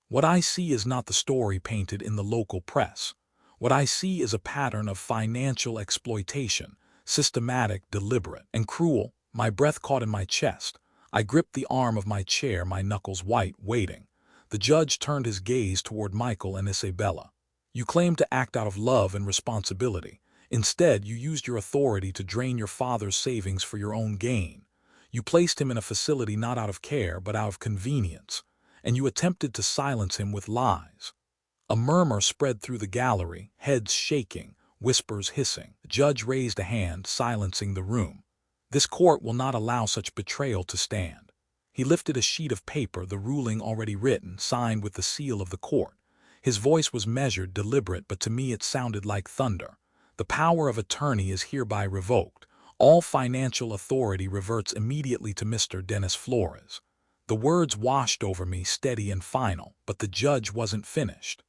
"What I see is not the story painted in the local press. What I see is a pattern of financial exploitation, systematic, deliberate, and cruel." My breath caught in my chest. I gripped the arm of my chair, my knuckles white, waiting. The judge turned his gaze toward Michael and Isabella. "You claimed to act out of love and responsibility. Instead, you used your authority to drain your father's savings for your own gain. You placed him in a facility not out of care, but out of convenience. And you attempted to silence him with lies." A murmur spread through the gallery, heads shaking, whispers hissing. The judge raised a hand, silencing the room. "This court will not allow such betrayal to stand." He lifted a sheet of paper, the ruling already written, signed with the seal of the court. His voice was measured, deliberate, but to me it sounded like thunder. "The power of attorney is hereby revoked. All financial authority reverts immediately to Mr. Dennis Flores." The words washed over me, steady and final, but the judge wasn't finished.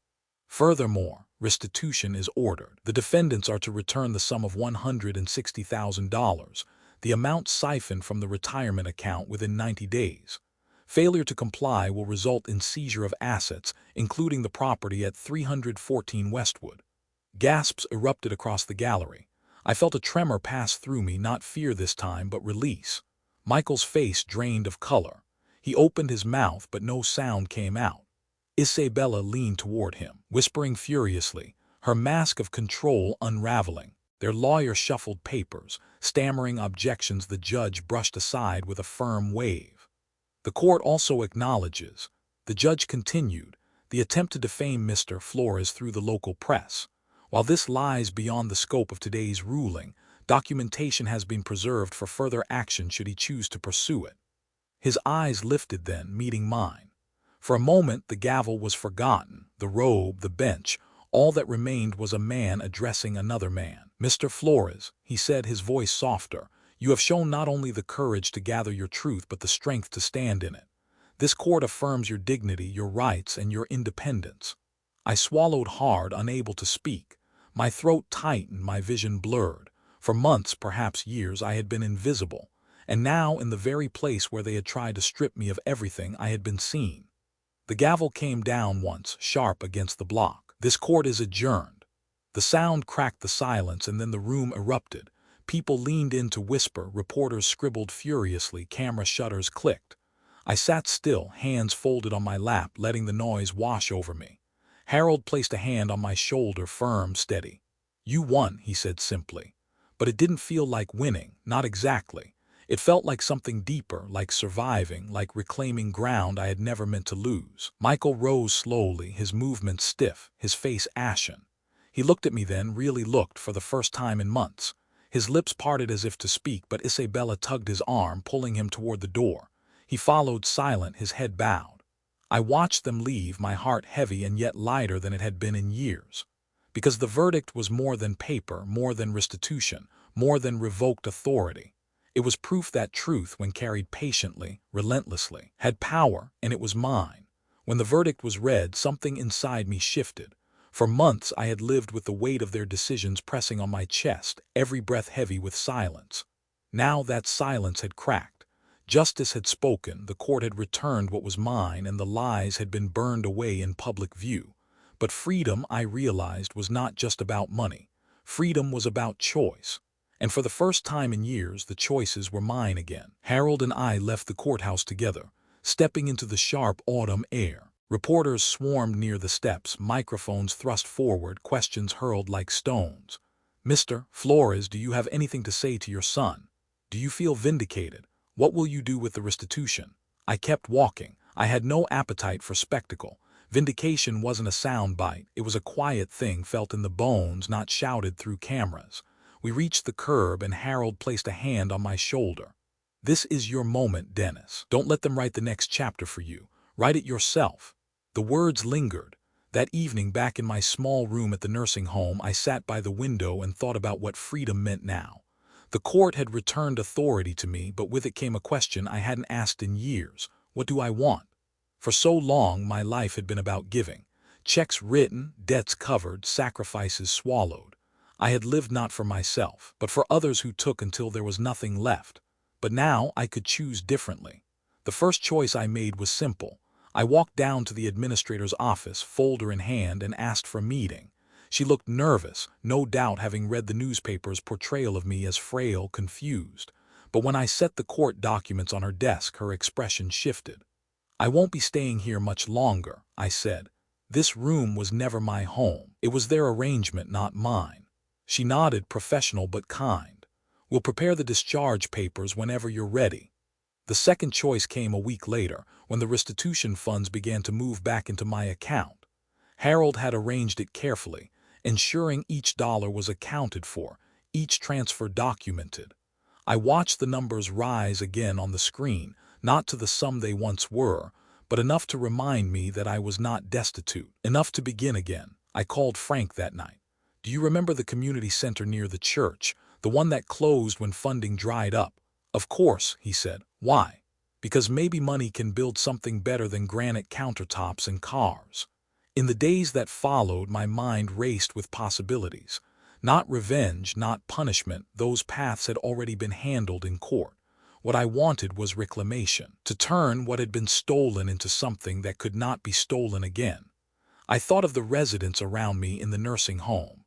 "Furthermore, restitution is ordered. The defendants are to return the sum of $160,000, the amount siphoned from the retirement account, within 90 days. Failure to comply will result in seizure of assets, including the property at 314 Westwood." Gasps erupted across the gallery. I felt a tremor pass through me, not fear this time, but release. Michael's face drained of color. He opened his mouth, but no sound came out. Isabella leaned toward him, whispering furiously, her mask of control unraveling. Their lawyer shuffled papers, stammering objections the judge brushed aside with a firm wave. "The court also acknowledges," the judge continued, "the attempt to defame Mr. Flores through the local press. While this lies beyond the scope of today's ruling, documentation has been preserved for further action should he choose to pursue it." His eyes lifted then, meeting mine. For a moment the gavel was forgotten, the robe, the bench. All that remained was a man addressing another man. "Mr. Flores," he said, his voice softer, "you have shown not only the courage to gather your truth, but the strength to stand in it. This court affirms your dignity, your rights, and your independence." I swallowed hard, unable to speak. My throat tightened, my vision blurred. For months, perhaps years, I had been invisible. And now, in the very place where they had tried to strip me of everything, I had been seen. The gavel came down once, sharp against the block. "This court is adjourned." The sound cracked the silence, and then the room erupted. People leaned in to whisper, reporters scribbled furiously, camera shutters clicked. I sat still, hands folded on my lap, letting the noise wash over me. Harold placed a hand on my shoulder, firm, steady. "You won," he said simply. But it didn't feel like winning, not exactly. It felt like something deeper, like surviving, like reclaiming ground I had never meant to lose. Michael rose slowly, his movements stiff, his face ashen. He looked at me then, really looked, for the first time in months. His lips parted as if to speak, but Isabella tugged his arm, pulling him toward the door. He followed, silent, his head bowed. I watched them leave, my heart heavy and yet lighter than it had been in years. Because the verdict was more than paper, more than restitution, more than revoked authority. It was proof that truth, when carried patiently, relentlessly, had power, and it was mine. When the verdict was read, something inside me shifted. For months I had lived with the weight of their decisions pressing on my chest, every breath heavy with silence. Now that silence had cracked. Justice had spoken, the court had returned what was mine, and the lies had been burned away in public view. But freedom, I realized, was not just about money. Freedom was about choice. And for the first time in years, the choices were mine again. Harold and I left the courthouse together, stepping into the sharp autumn air. Reporters swarmed near the steps, microphones thrust forward, questions hurled like stones. "Mr. Flores, do you have anything to say to your son? Do you feel vindicated? What will you do with the restitution?" I kept walking. I had no appetite for spectacle. Vindication wasn't a sound bite. It was a quiet thing felt in the bones, not shouted through cameras. We reached the curb and Harold placed a hand on my shoulder. "This is your moment, Dennis. Don't let them write the next chapter for you. Write it yourself." The words lingered. That evening, back in my small room at the nursing home, I sat by the window and thought about what freedom meant now. The court had returned authority to me, but with it came a question I hadn't asked in years. What do I want? For so long, my life had been about giving. Checks written, debts covered, sacrifices swallowed. I had lived not for myself, but for others who took until there was nothing left. But now I could choose differently. The first choice I made was simple. I walked down to the administrator's office, folder in hand, and asked for a meeting. She looked nervous, no doubt having read the newspaper's portrayal of me as frail, confused. But when I set the court documents on her desk, her expression shifted. "I won't be staying here much longer," I said. "This room was never my home. It was their arrangement, not mine." She nodded, professional but kind. "We'll prepare the discharge papers whenever you're ready." The second choice came a week later, when the restitution funds began to move back into my account. Harold had arranged it carefully, ensuring each dollar was accounted for, each transfer documented. I watched the numbers rise again on the screen, not to the sum they once were, but enough to remind me that I was not destitute, enough to begin again. I called Frank that night. "Do you remember the community center near the church, the one that closed when funding dried up?" "Of course," he said. "Why?" "Because maybe money can build something better than granite countertops and cars." In the days that followed, my mind raced with possibilities. Not revenge, not punishment, those paths had already been handled in court. What I wanted was reclamation, to turn what had been stolen into something that could not be stolen again. I thought of the residents around me in the nursing home.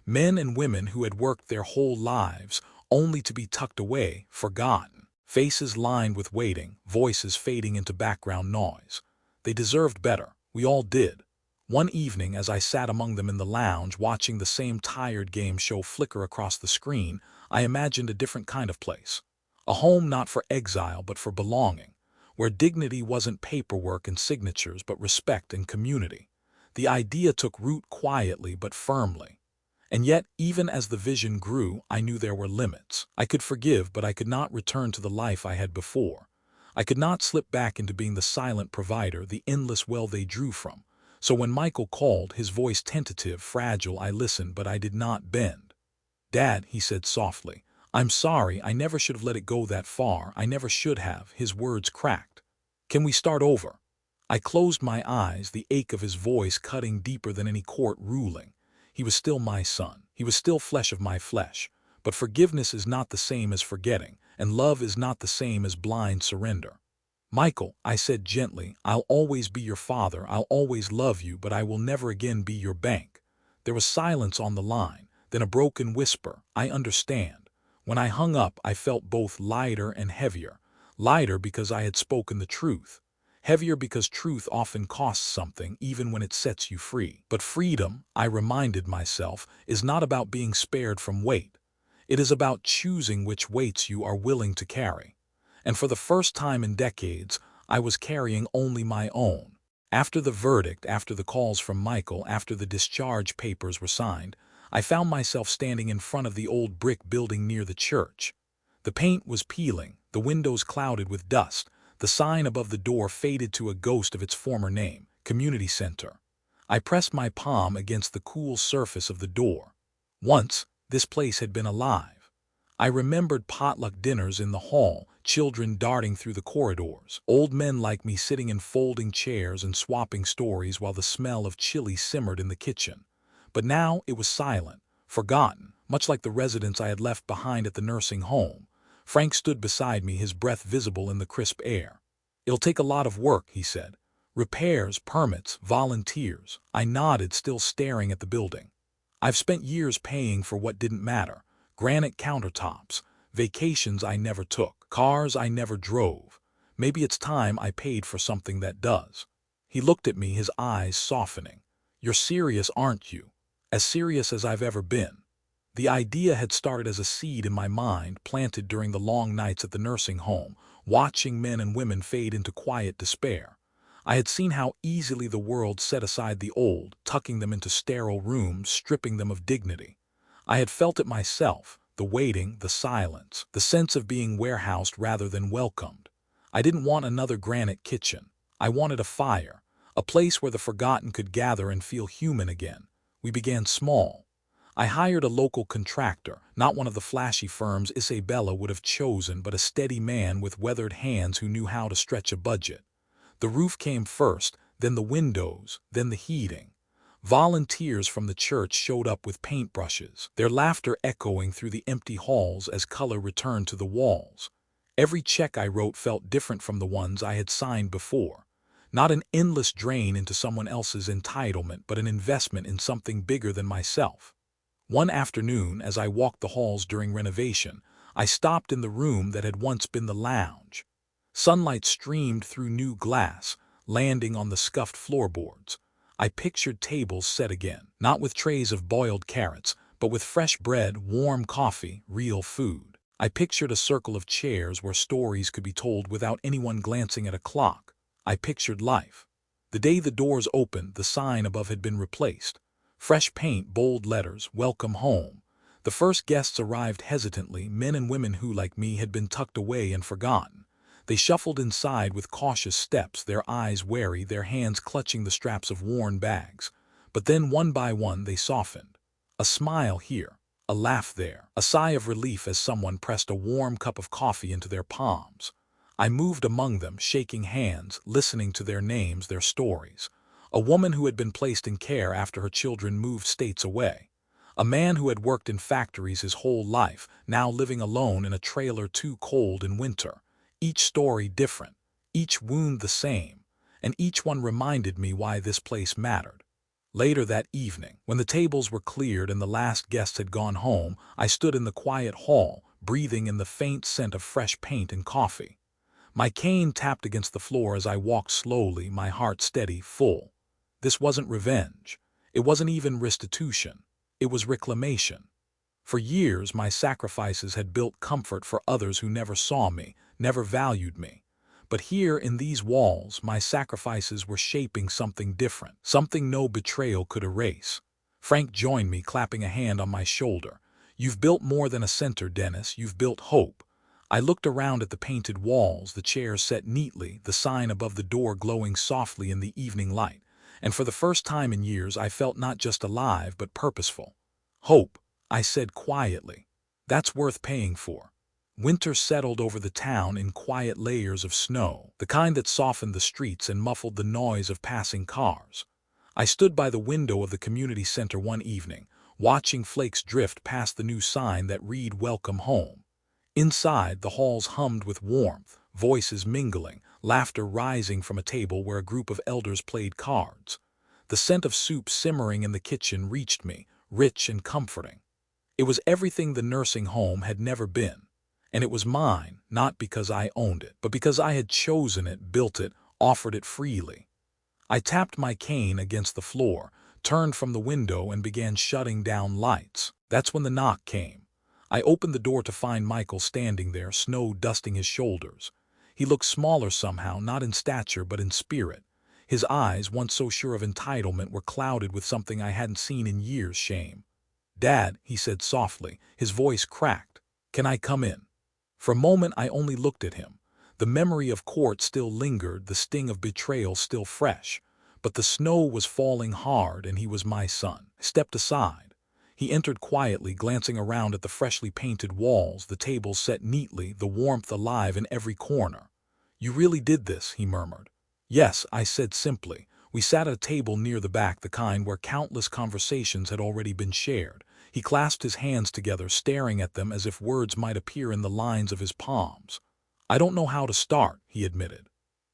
Men and women who had worked their whole lives, only to be tucked away, forgotten. Faces lined with waiting, voices fading into background noise. They deserved better. We all did. One evening, as I sat among them in the lounge, watching the same tired game show flicker across the screen, I imagined a different kind of place. A home not for exile, but for belonging, where dignity wasn't paperwork and signatures, but respect and community. The idea took root quietly but firmly. And yet, even as the vision grew, I knew there were limits. I could forgive, but I could not return to the life I had before. I could not slip back into being the silent provider, the endless well they drew from. So when Michael called, his voice tentative, fragile, I listened, but I did not bend. "Dad," he said softly, "I'm sorry, I never should have let it go that far. I never should have." His words cracked. "Can we start over?" I closed my eyes, the ache of his voice cutting deeper than any court ruling. He was still my son. He was still flesh of my flesh. But forgiveness is not the same as forgetting, and love is not the same as blind surrender. "Michael," I said gently, "I'll always be your father, I'll always love you, but I will never again be your bank." There was silence on the line, then a broken whisper, "I understand." When I hung up, I felt both lighter and heavier. Lighter because I had spoken the truth. Heavier because truth often costs something even when it sets you free. But freedom, I reminded myself, is not about being spared from weight. It is about choosing which weights you are willing to carry. And for the first time in decades, I was carrying only my own. After the verdict, after the calls from Michael, after the discharge papers were signed, I found myself standing in front of the old brick building near the church. The paint was peeling, the windows clouded with dust, the sign above the door faded to a ghost of its former name, Community Center. I pressed my palm against the cool surface of the door. Once, this place had been alive. I remembered potluck dinners in the hall, children darting through the corridors, old men like me sitting in folding chairs and swapping stories while the smell of chili simmered in the kitchen. But now it was silent, forgotten, much like the residents I had left behind at the nursing home. Frank stood beside me, his breath visible in the crisp air. "It'll take a lot of work," he said. "Repairs, permits, volunteers." I nodded, still staring at the building. "I've spent years paying for what didn't matter. Granite countertops, vacations I never took, cars I never drove. Maybe it's time I paid for something that does." He looked at me, his eyes softening. "You're serious, aren't you? As serious as I've ever been." The idea had started as a seed in my mind, planted during the long nights at the nursing home, watching men and women fade into quiet despair. I had seen how easily the world set aside the old, tucking them into sterile rooms, stripping them of dignity. I had felt it myself, the waiting, the silence, the sense of being warehoused rather than welcomed. I didn't want another granite kitchen. I wanted a fire, a place where the forgotten could gather and feel human again. We began small. I hired a local contractor, not one of the flashy firms Isabella would have chosen, but a steady man with weathered hands who knew how to stretch a budget. The roof came first, then the windows, then the heating. Volunteers from the church showed up with paintbrushes, their laughter echoing through the empty halls as color returned to the walls. Every check I wrote felt different from the ones I had signed before. Not an endless drain into someone else's entitlement, but an investment in something bigger than myself. One afternoon, as I walked the halls during renovation, I stopped in the room that had once been the lounge. Sunlight streamed through new glass, landing on the scuffed floorboards. I pictured tables set again, not with trays of boiled carrots, but with fresh bread, warm coffee, real food. I pictured a circle of chairs where stories could be told without anyone glancing at a clock. I pictured life. The day the doors opened, the sign above had been replaced. Fresh paint, bold letters, "Welcome home." The first guests arrived hesitantly, men and women who, like me, had been tucked away and forgotten. They shuffled inside with cautious steps, their eyes wary, their hands clutching the straps of worn bags. But then, one by one, they softened. A smile here, a laugh there, a sigh of relief as someone pressed a warm cup of coffee into their palms. I moved among them, shaking hands, listening to their names, their stories. A woman who had been placed in care after her children moved states away. A man who had worked in factories his whole life, now living alone in a trailer too cold in winter. Each story different, each wound the same, and each one reminded me why this place mattered. Later that evening, when the tables were cleared and the last guests had gone home, I stood in the quiet hall, breathing in the faint scent of fresh paint and coffee. My cane tapped against the floor as I walked slowly, my heart steady, full. This wasn't revenge. It wasn't even restitution. It was reclamation. For years, my sacrifices had built comfort for others who never saw me, never valued me. But here, in these walls, my sacrifices were shaping something different, something no betrayal could erase. Frank joined me, clapping a hand on my shoulder. "You've built more than a center, Dennis. You've built hope." I looked around at the painted walls, the chairs set neatly, the sign above the door glowing softly in the evening light. And for the first time in years, I felt not just alive, but purposeful. "Hope," I said quietly. "That's worth paying for." Winter settled over the town in quiet layers of snow, the kind that softened the streets and muffled the noise of passing cars. I stood by the window of the community center one evening, watching flakes drift past the new sign that read "Welcome Home." Inside, the halls hummed with warmth, voices mingling, laughter rising from a table where a group of elders played cards. The scent of soup simmering in the kitchen reached me, rich and comforting. It was everything the nursing home had never been. And it was mine, not because I owned it, but because I had chosen it, built it, offered it freely. I tapped my cane against the floor, turned from the window and began shutting down lights. That's when the knock came. I opened the door to find Michael standing there, snow dusting his shoulders. He looked smaller somehow, not in stature but in spirit. His eyes, once so sure of entitlement, were clouded with something I hadn't seen in years: shame. "Dad," he said softly, his voice cracked. "Can I come in?" For a moment I only looked at him. The memory of court still lingered, the sting of betrayal still fresh. But the snow was falling hard and he was my son. I stepped aside. He entered quietly, glancing around at the freshly painted walls, the tables set neatly, the warmth alive in every corner. "You really did this?" he murmured. "Yes," I said simply. We sat at a table near the back, the kind where countless conversations had already been shared. He clasped his hands together, staring at them as if words might appear in the lines of his palms. "I don't know how to start," he admitted.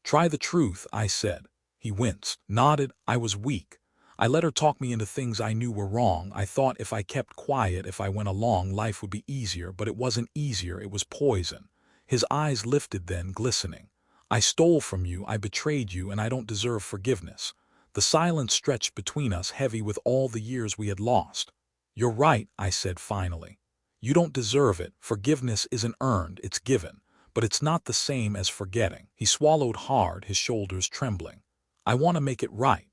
"Try the truth," I said. He winced, nodded. "I was weak. I let her talk me into things I knew were wrong. I thought if I kept quiet, if I went along, life would be easier, but it wasn't easier, it was poison." His eyes lifted then, glistening. "I stole from you, I betrayed you, and I don't deserve forgiveness." The silence stretched between us, heavy with all the years we had lost. "You're right," I said finally. "You don't deserve it. Forgiveness isn't earned, it's given. But it's not the same as forgetting." He swallowed hard, his shoulders trembling. "I want to make it right."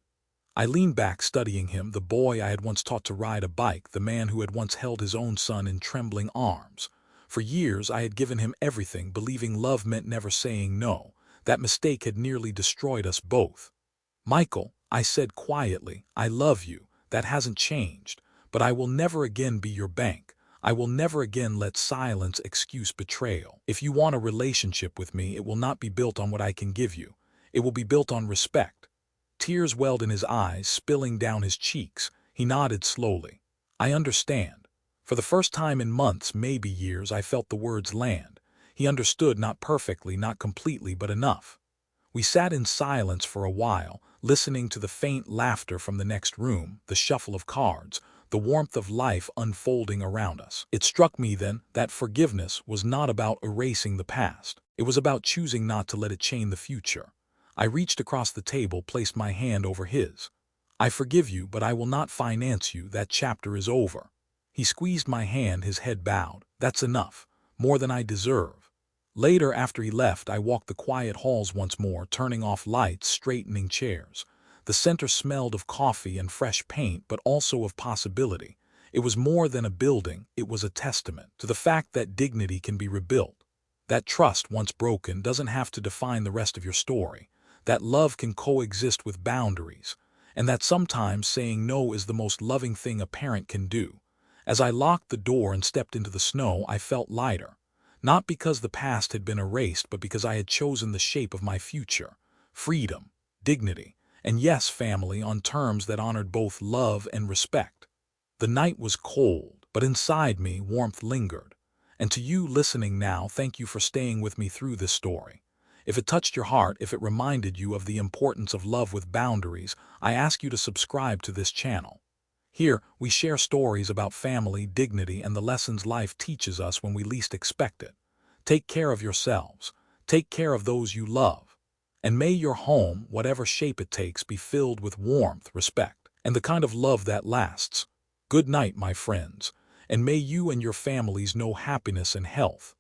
I leaned back, studying him, the boy I had once taught to ride a bike, the man who had once held his own son in trembling arms. For years I had given him everything, believing love meant never saying no. That mistake had nearly destroyed us both. "Michael," I said quietly, "I love you. That hasn't changed. But I will never again be your bank. I will never again let silence excuse betrayal. If you want a relationship with me, it will not be built on what I can give you. It will be built on respect." Tears welled in his eyes, spilling down his cheeks. He nodded slowly. "I understand." For the first time in months, maybe years, I felt the words land. He understood, not perfectly, not completely, but enough. We sat in silence for a while, listening to the faint laughter from the next room, the shuffle of cards, the warmth of life unfolding around us. It struck me then that forgiveness was not about erasing the past. It was about choosing not to let it chain the future. I reached across the table, placed my hand over his. "I forgive you, but I will not finance you. That chapter is over." He squeezed my hand, his head bowed. "That's enough. More than I deserve." Later, after he left, I walked the quiet halls once more, turning off lights, straightening chairs. The center smelled of coffee and fresh paint, but also of possibility. It was more than a building, it was a testament to the fact that dignity can be rebuilt. That trust, once broken, doesn't have to define the rest of your story. That love can coexist with boundaries. And that sometimes saying no is the most loving thing a parent can do. As I locked the door and stepped into the snow, I felt lighter. Not because the past had been erased, but because I had chosen the shape of my future. Freedom, dignity, and yes, family, on terms that honored both love and respect. The night was cold, but inside me warmth lingered. And to you listening now, thank you for staying with me through this story. If it touched your heart, if it reminded you of the importance of love with boundaries, I ask you to subscribe to this channel. Here, we share stories about family, dignity, and the lessons life teaches us when we least expect it. Take care of yourselves. Take care of those you love. And may your home, whatever shape it takes, be filled with warmth, respect, and the kind of love that lasts. Good night, my friends, and may you and your families know happiness and health.